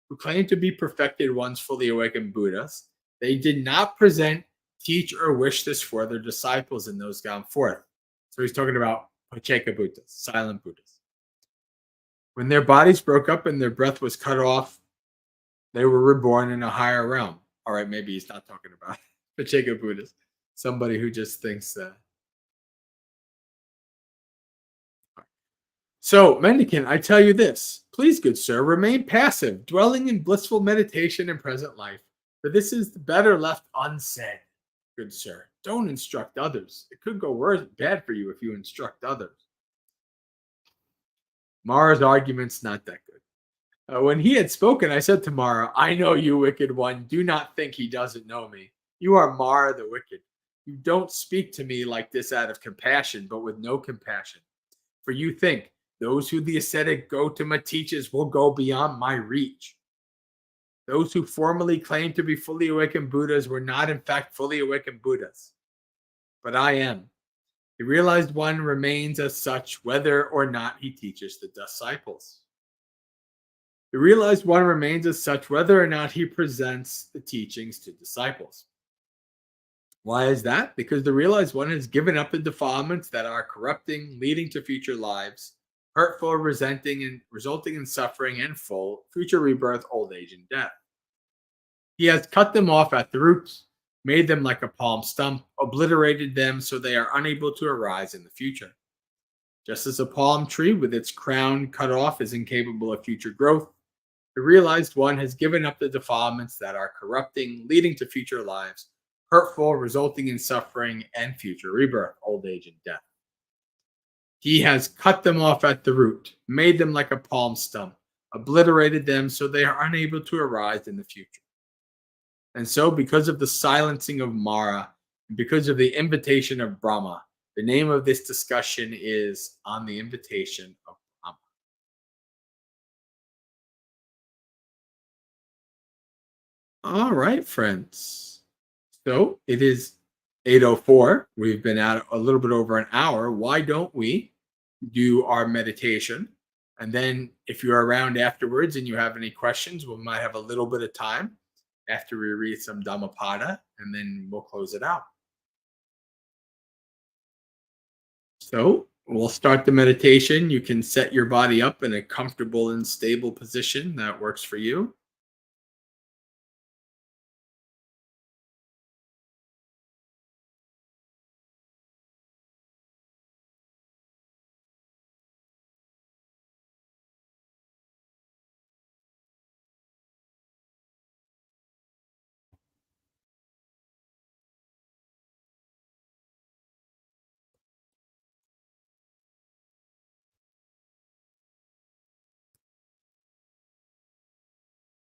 who claim to be perfected ones, fully awakened Buddhas. They did not present, teach, or wish this for their disciples and those gone forth. So he's talking about Pacceka Buddhas, silent Buddhas. When their bodies broke up and their breath was cut off, they were reborn in a higher realm. All right, maybe he's not talking about Pacceka Buddhas, somebody who just thinks that. So, mendicant, I tell you this, please, good sir, remain passive, dwelling in blissful meditation in present life, for this is better left unsaid, good sir. Don't instruct others. It could go worse, bad for you if you instruct others. Mara's argument's not that good. When he had spoken, I said to Mara, I know you, wicked one. Do not think he doesn't know me. You are Mara the wicked. You don't speak to me like this out of compassion, but with no compassion. For you think, those who the ascetic Gautama teaches will go beyond my reach. Those who formerly claimed to be fully awakened Buddhas were not in fact fully awakened Buddhas. But I am. The realized one remains as such whether or not he teaches the disciples. The realized one remains as such whether or not he presents the teachings to disciples. Why is that? Because the realized one has given up the defilements that are corrupting, leading to future lives, hurtful, resenting, and resulting in suffering and full, future rebirth, old age, and death. He has cut them off at the roots, made them like a palm stump, obliterated them so they are unable to arise in the future. Just as a palm tree with its crown cut off is incapable of future growth, the realized one has given up the defilements that are corrupting, leading to future lives, hurtful, resulting in suffering and future rebirth, old age, and death. He has cut them off at the root, made them like a palm stump, obliterated them so they are unable to arise in the future. And so, because of the silencing of Mara, and because of the invitation of Brahma, the name of this discussion is On the Invitation of Brahma. All right, friends. So it is 8:04. We've been at a little bit over an hour. Why don't we do our meditation And then if you're around afterwards and you have any questions, we might have a little bit of time after we read some Dhammapada, and then we'll close it out. So we'll start the meditation. You can set your body up in a comfortable and stable position that works for you.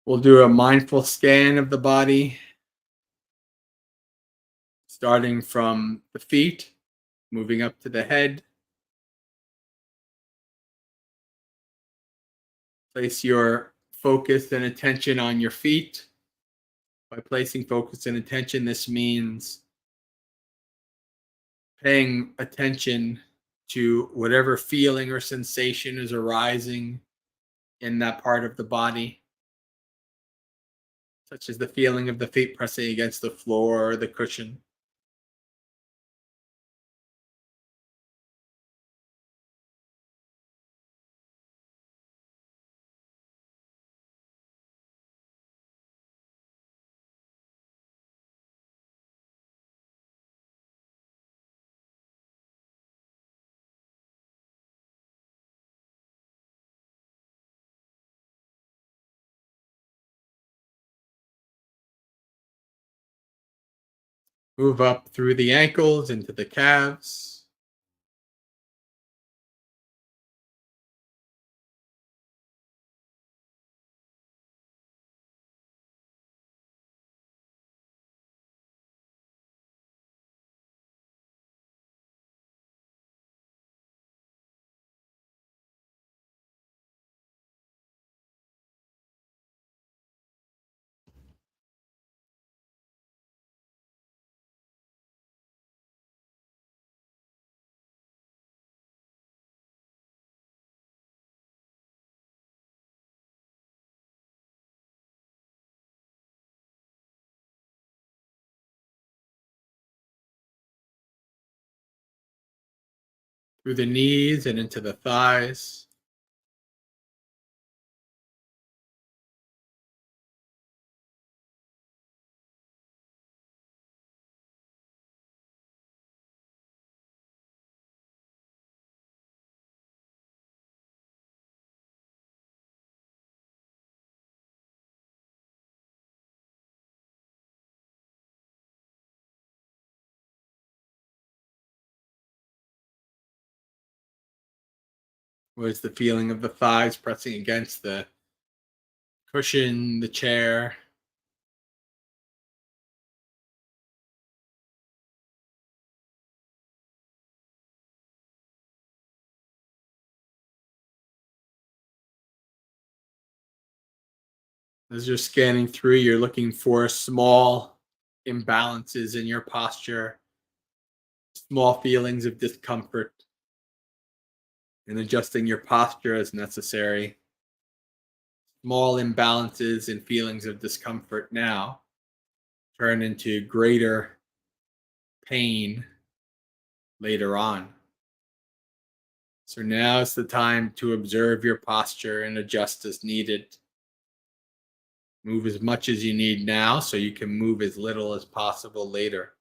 We'll do a mindful scan of the body, starting from the feet, moving up to the head. Place your focus and attention on your feet. By placing focus and attention, this means paying attention to whatever feeling or sensation is arising in that part of the body, such as the feeling of the feet pressing against the floor or the cushion. Move up through the ankles into the calves. Through the knees and into the thighs. Was the feeling of the thighs pressing against the cushion, the chair? As you're scanning through, you're looking for small imbalances in your posture, small feelings of discomfort, and adjusting your posture as necessary. Small imbalances and feelings of discomfort now turn into greater pain later on. So now is the time to observe your posture and adjust as needed. Move as much as you need now so you can move as little as possible later.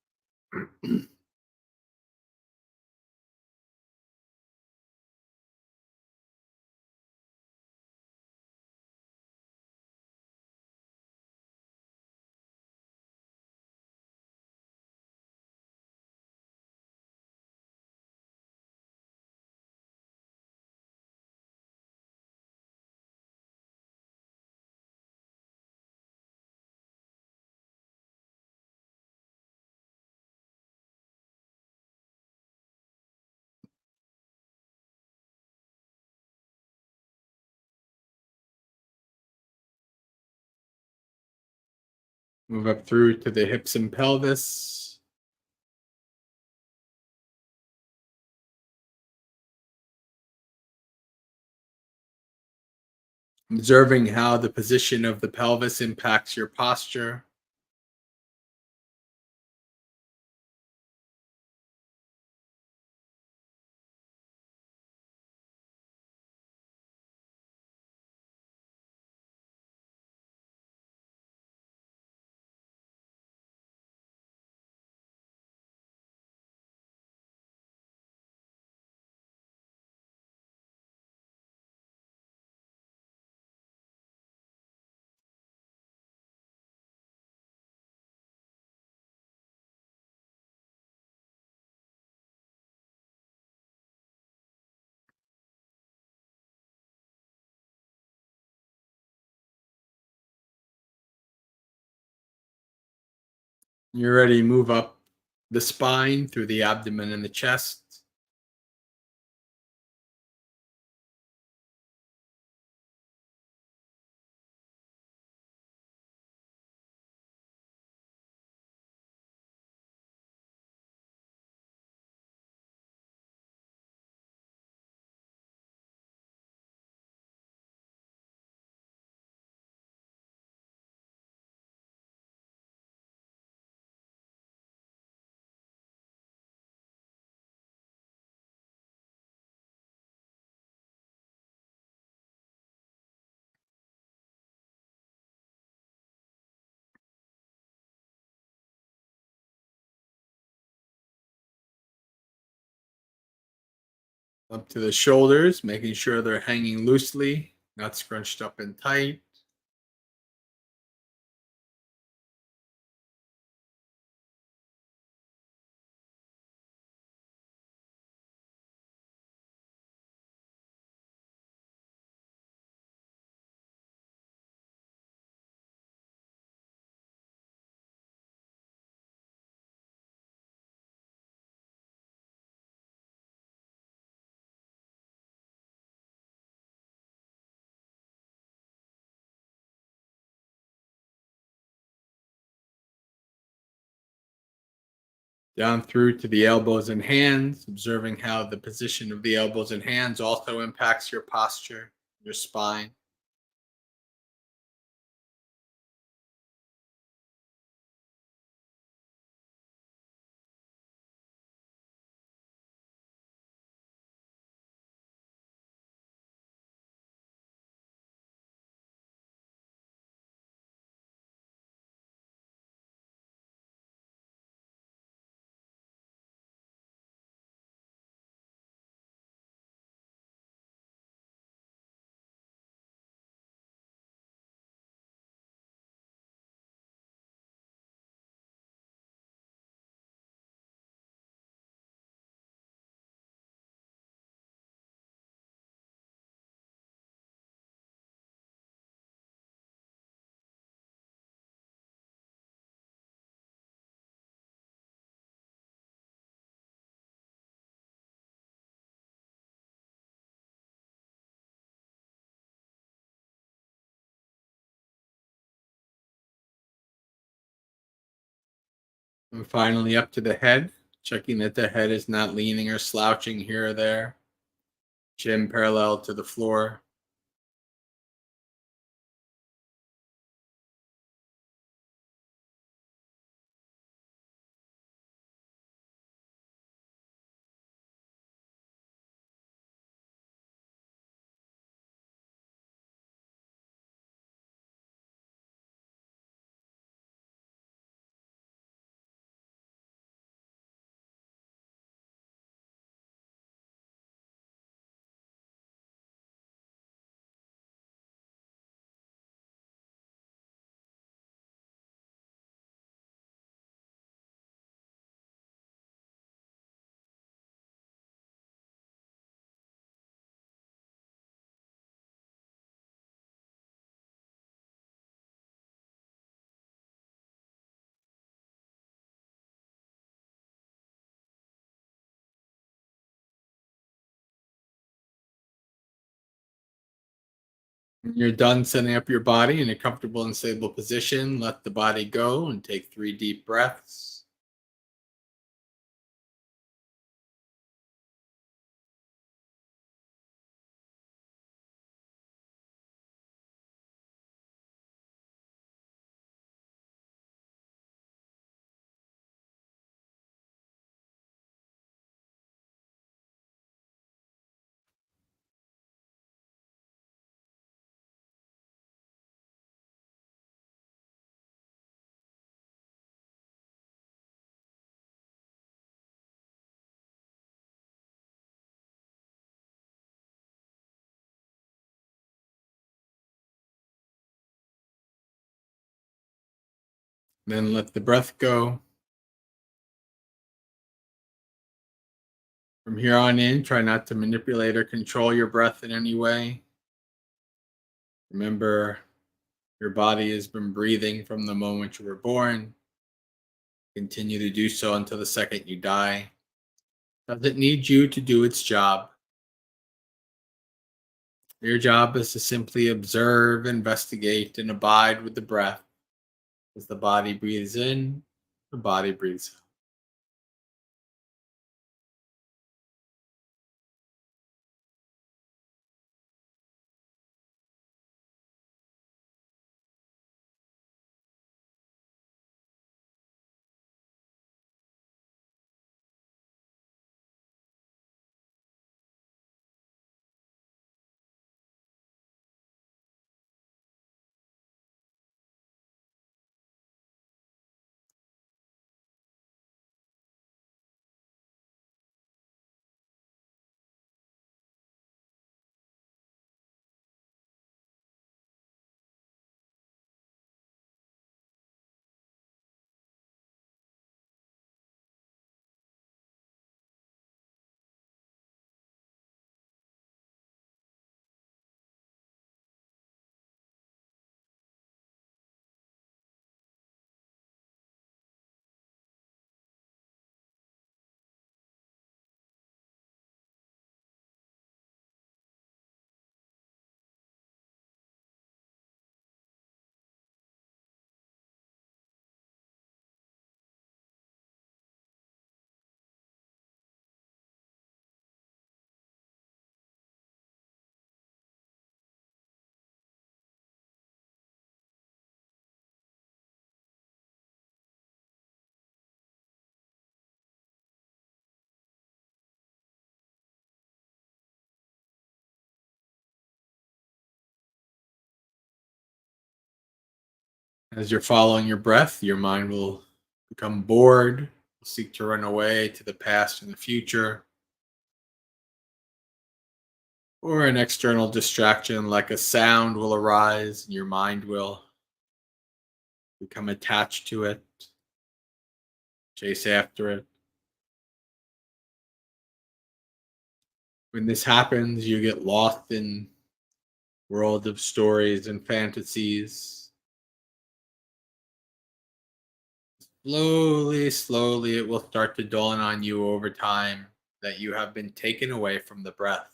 Move up through to the hips and pelvis. observing how the position of the pelvis impacts your posture. You're ready to move up the spine through the abdomen and the chest. Up to the shoulders, making sure they're hanging loosely, not scrunched up and tight. Down through to the elbows and hands, observing how the position of the elbows and hands also impacts your posture, your spine. And finally, up to the head, checking that the head is not leaning or slouching here or there. Chin parallel to the floor. When you're done setting up your body in a comfortable and stable position, let the body go and take 3 deep breaths. Then let the breath go. From here on in, try not to manipulate or control your breath in any way. Remember, your body has been breathing from the moment you were born. Continue to do so until the second you die. Doesn't need you to do its job. Your job is to simply observe, investigate, and abide with the breath. As the body breathes in, the body breathes out. As you're following your breath, your mind will become bored, seek to run away to the past and the future, or an external distraction like a sound will arise and your mind will become attached to it, chase after it. When this happens, you get lost in world of stories and fantasies. Slowly, slowly, it will start to dawn on you over time that you have been taken away from the breath.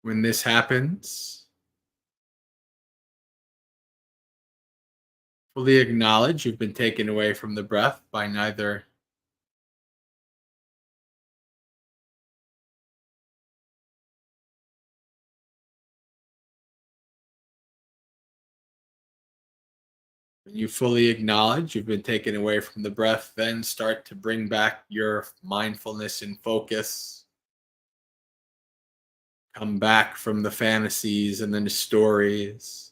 When this happens, fully acknowledge you've been taken away from the breath by neither. When you fully acknowledge you've been taken away from the breath, then start to bring back your mindfulness and focus. Come back from the fantasies and then the stories.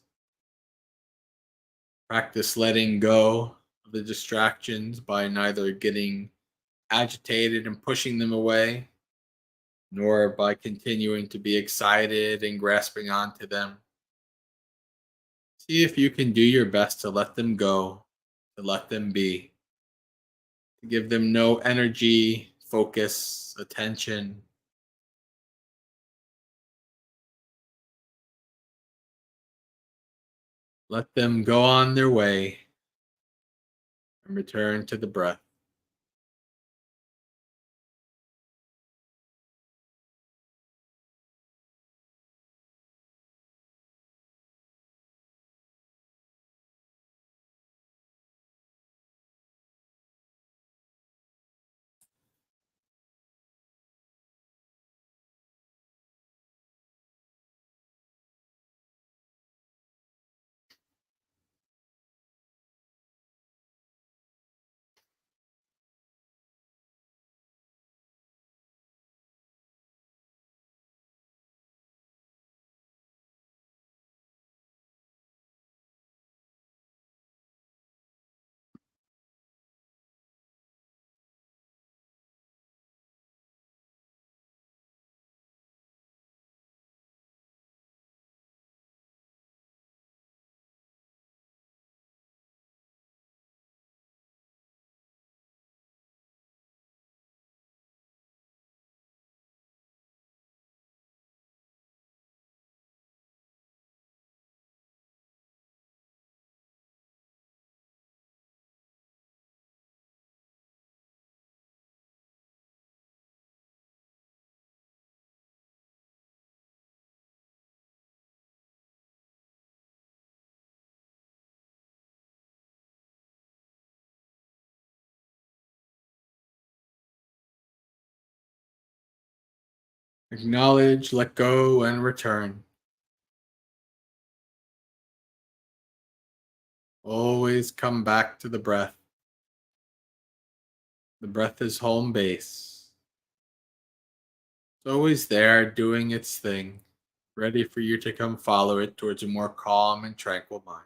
Practice letting go of the distractions by neither getting agitated and pushing them away, nor by continuing to be excited and grasping onto them. See if you can do your best to let them go, to let them be, to give them no energy, focus, attention. Let them go on their way and return to the breath. Acknowledge, let go, and return. Always come back to the breath. The breath is home base. It's always there doing its thing, ready for you to come follow it towards a more calm and tranquil mind.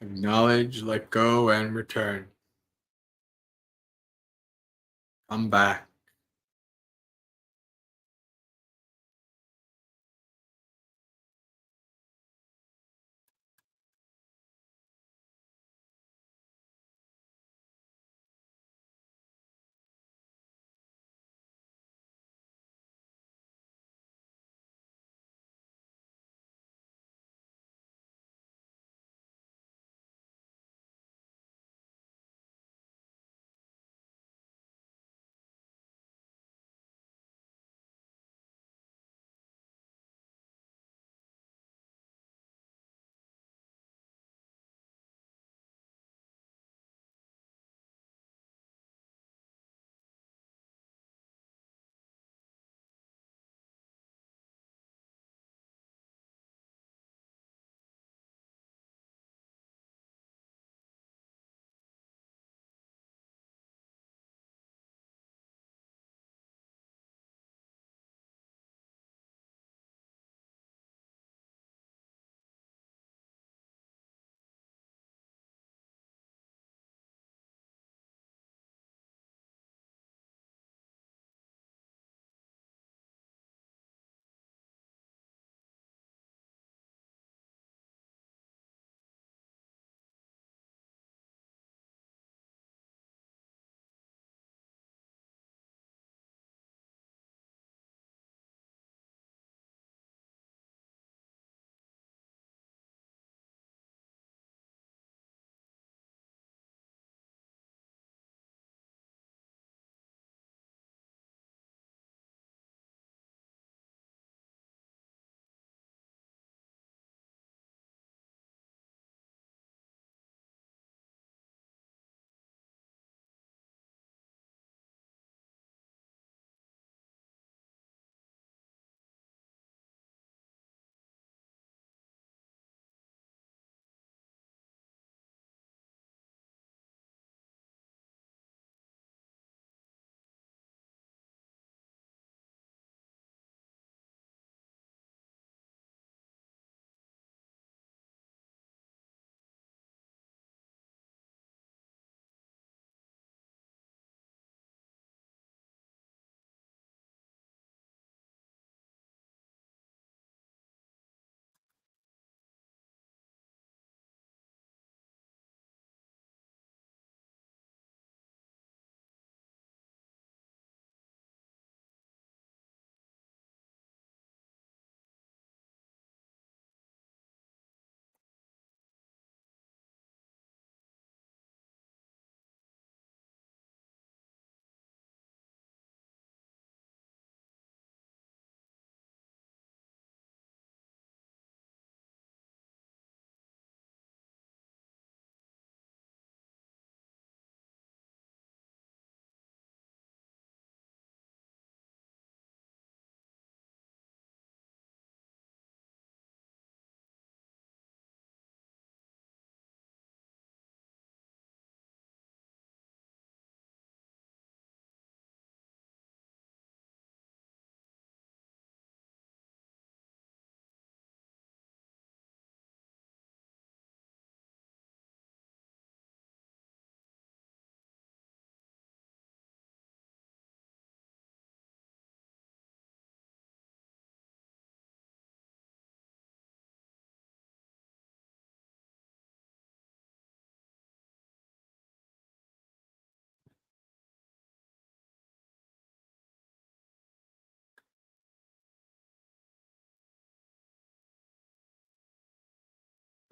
Acknowledge, let go, and return. Come back.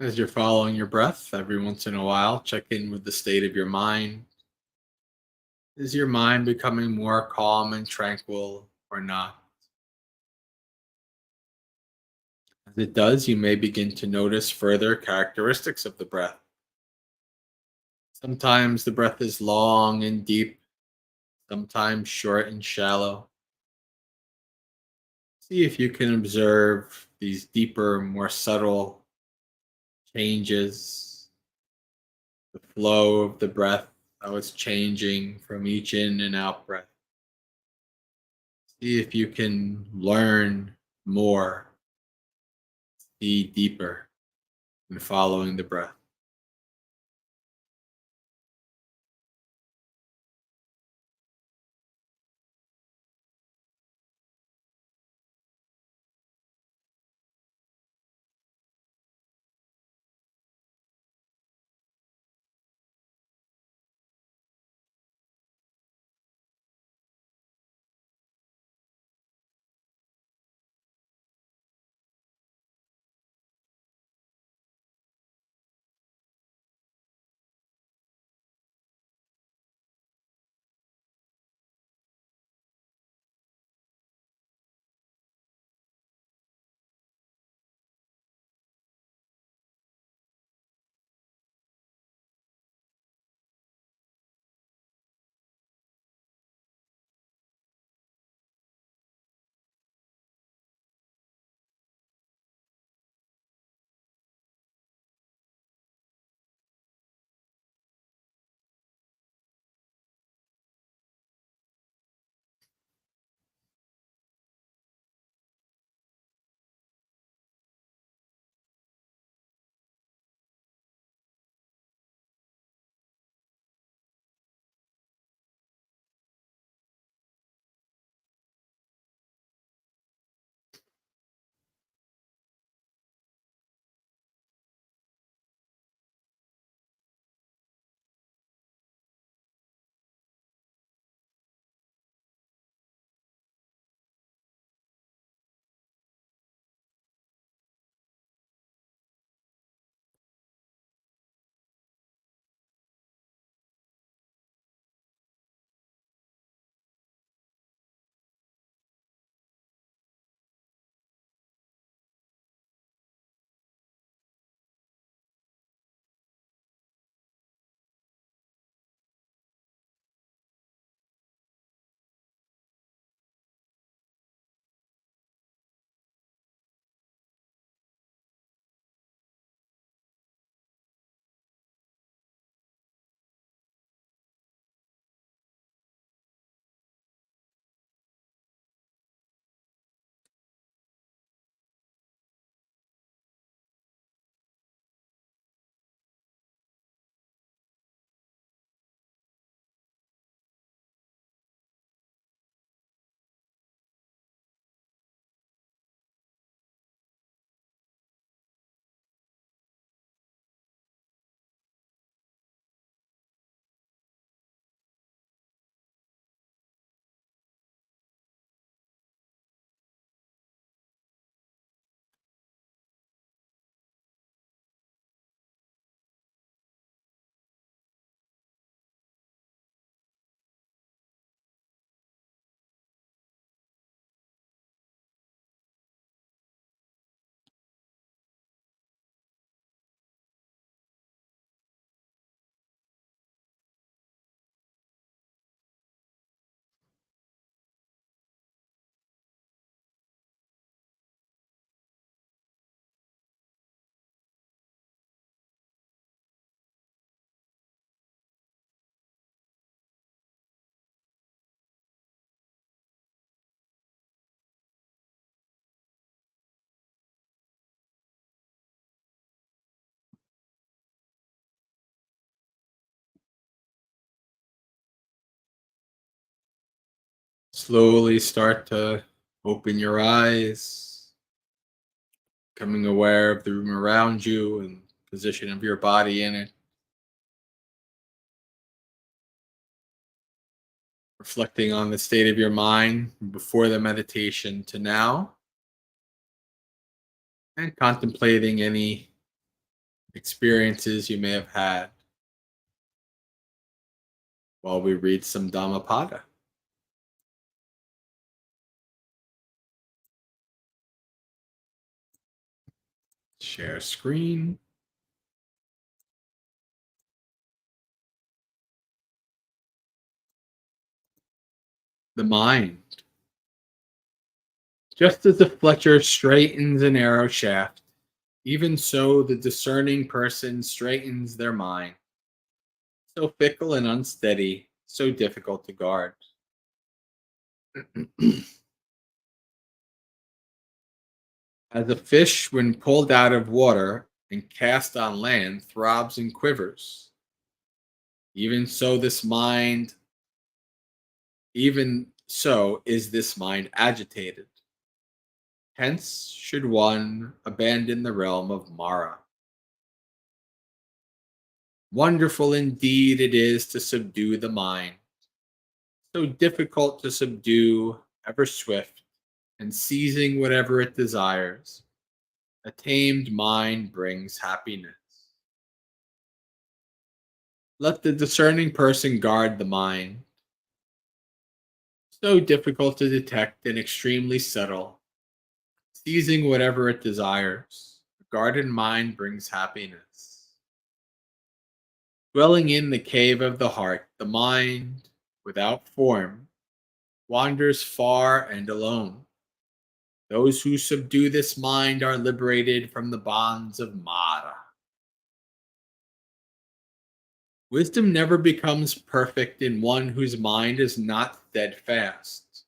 As you're following your breath, every once in a while, check in with the state of your mind. Is your mind becoming more calm and tranquil or not? As it does, you may begin to notice further characteristics of the breath. Sometimes the breath is long and deep, sometimes short and shallow. See if you can observe these deeper, more subtle changes, the flow of the breath, how it's changing from each in and out breath. See if you can learn more, see deeper in following the breath. Slowly start to open your eyes, becoming aware of the room around you and position of your body in it, reflecting on the state of your mind before the meditation to now, and contemplating any experiences you may have had while we read some Dhammapada. Share screen. The mind. Just as a fletcher straightens an arrow shaft, even so the discerning person straightens their mind. So fickle and unsteady, so difficult to guard. As a fish, when pulled out of water and cast on land, throbs and quivers, even so this mind, even so is this mind agitated. Hence should one abandon the realm of Mara. Wonderful indeed it is to subdue the mind, so difficult to subdue, ever swift, and seizing whatever it desires. A tamed mind brings happiness. Let the discerning person guard the mind, so difficult to detect and extremely subtle, seizing whatever it desires. A guarded mind brings happiness. Dwelling in the cave of the heart, the mind, without form, wanders far and alone. Those who subdue this mind are liberated from the bonds of Mara. Wisdom never becomes perfect in one whose mind is not steadfast,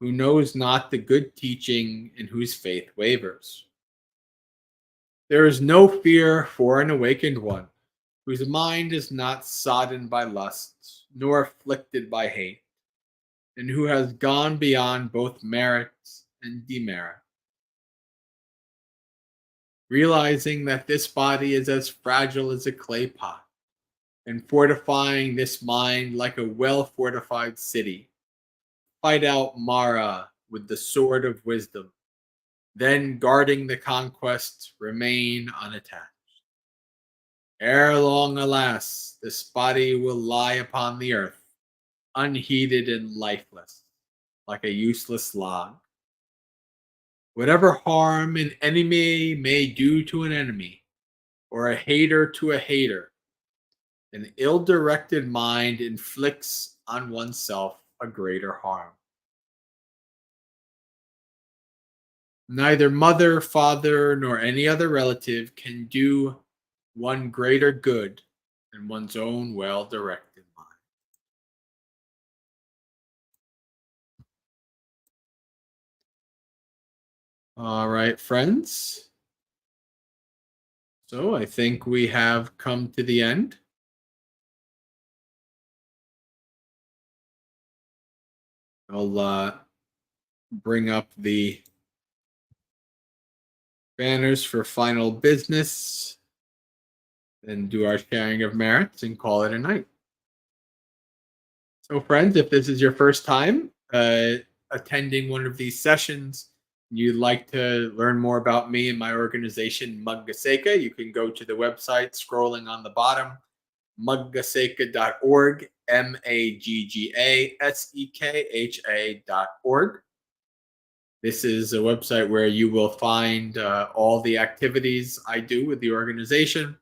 who knows not the good teaching and whose faith wavers. There is no fear for an awakened one, whose mind is not sodden by lust, nor afflicted by hate, and who has gone beyond both merit and demerit. Realizing that this body is as fragile as a clay pot, and fortifying this mind like a well fortified city. Fight out Mara with the sword of wisdom, then guarding the conquest, remain unattached. Ere long, alas, this body will lie upon the earth, unheeded and lifeless, like a useless log. Whatever harm an enemy may do to an enemy, or a hater to a hater, an ill-directed mind inflicts on oneself a greater harm. Neither mother, father, nor any other relative can do one greater good than one's own well-directed mind. All right, friends. So I think we have come to the end. I'll bring up the banners for final business and do our sharing of merits and call it a night. So, friends, if this is your first time attending one of these sessions, you'd like to learn more about me and my organization, Maggasekha, you can go to the website scrolling on the bottom, maggasekha.org, MAGGASEKHA.org. This is a website where you will find all the activities I do with the organization.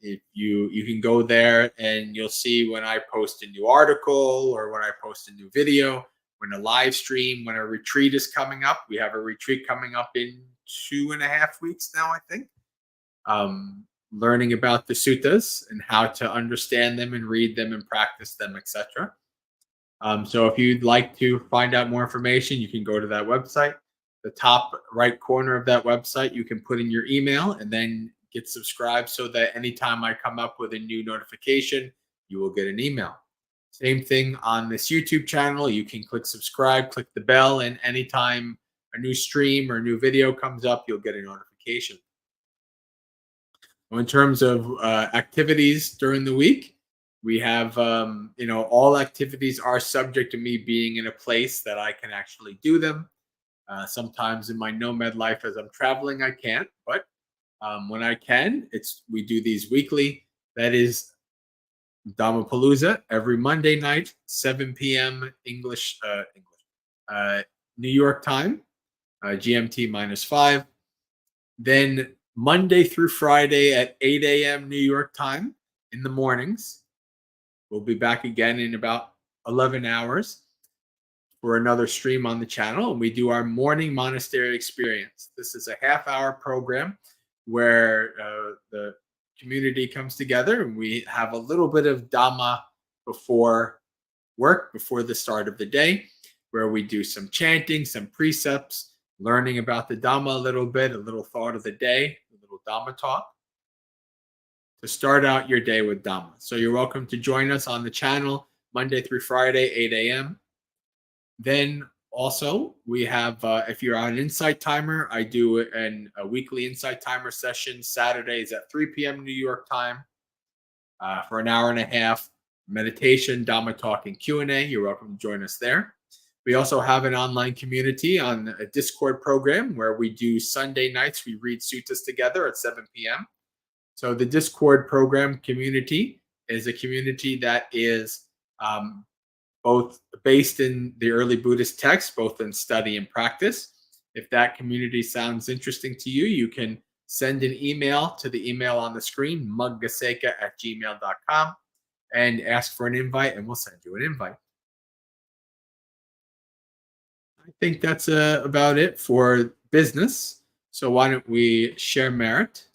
If you can go there and you'll see when I post a new article or when I post a new video, when a live stream, when a retreat is coming up. We have a retreat coming up in 2.5 weeks now, I think. Learning about the suttas and how to understand them and read them and practice them, etc. So if you'd like to find out more information, you can go to that website. The top right corner of that website, you can put in your email and then get subscribed so that anytime I come up with a new notification, you will get an email. Same thing on this YouTube channel. You can click subscribe, click the bell, and anytime a new stream or a new video comes up, you'll get a notification. In terms of activities during the week, we have, all activities are subject to me being in a place that I can actually do them. Sometimes in my nomad life as I'm traveling, I can't, but when I can. We do these weekly. That is Dhammapalooza every Monday night, 7 p.m. uh, New York time, GMT -5. Then Monday through Friday at 8 a.m. New York time in the mornings. We'll be back again in about 11 hours for another stream on the channel. And we do our morning monastery experience. This is a half-hour program where the community comes together and we have a little bit of Dhamma before work, before the start of the day, where we do some chanting, some precepts, learning about the Dhamma a little bit, a little thought of the day, a little Dhamma talk to start out your day with Dhamma. So you're welcome to join us on the channel Monday through Friday, 8 a.m. Then also we have, if you're on an Insight Timer, I do a weekly Insight Timer session Saturdays at 3 p.m. New York time for an hour and a half. Meditation, Dhamma talk, and Q&A. You're welcome to join us there. We also have an online community on a Discord program where we do Sunday nights. We read suttas together at 7 p.m. So the Discord program community is a community that is both based in the early Buddhist texts, both in study and practice. If that community sounds interesting to you, you can send an email to the email on the screen, maggasekha@gmail.com, and ask for an invite, and we'll send you an invite. I think that's about it for business. So why don't we share merit?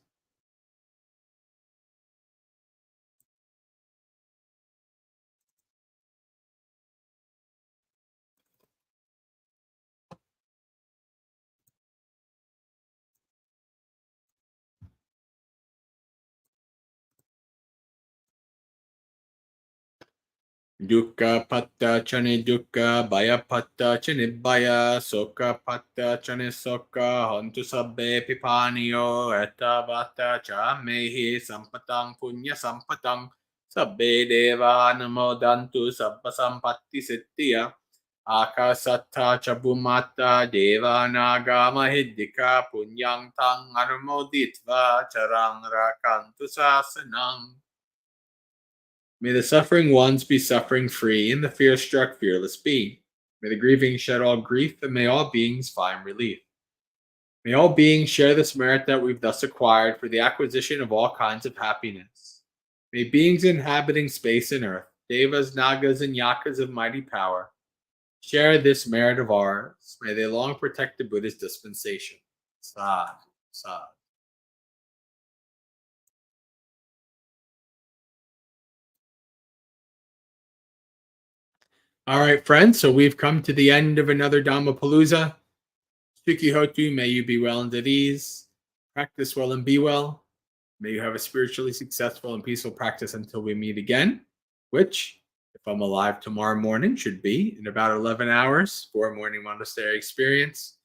Dukkha patta chane dukkha, bhaya patta chane bhaya, sokha patta chane sokha, hontu sabbe pipaniyo, etta vata cha mehi sampatang punya sampatang, sabbe deva namodantu sabba sampatti sittiya, akasatta chabumata deva naga mahiddika punyang tang anumoditva charang rakantu sasanang. May the suffering ones be suffering free, and the fear-struck fearless be. May the grieving shed all grief, and may all beings find relief. May all beings share this merit that we've thus acquired for the acquisition of all kinds of happiness. May beings inhabiting space and earth, devas, nagas, and yakas of mighty power, share this merit of ours. May they long protect the Buddha's dispensation. Sadhu, sadhu. All right, friends. So we've come to the end of another Dhammapalooza. Hotu, may you be well and at ease. Practice well and be well. May you have a spiritually successful and peaceful practice until we meet again, which, if I'm alive tomorrow morning, should be in about 11 hours for a morning monastery experience,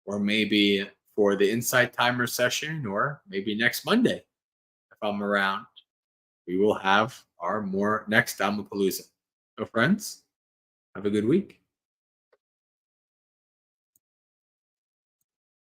or maybe for the Insight Timer session, or maybe next Monday, if I'm around. We will have our next Dhammapalooza. So friends, have a good week.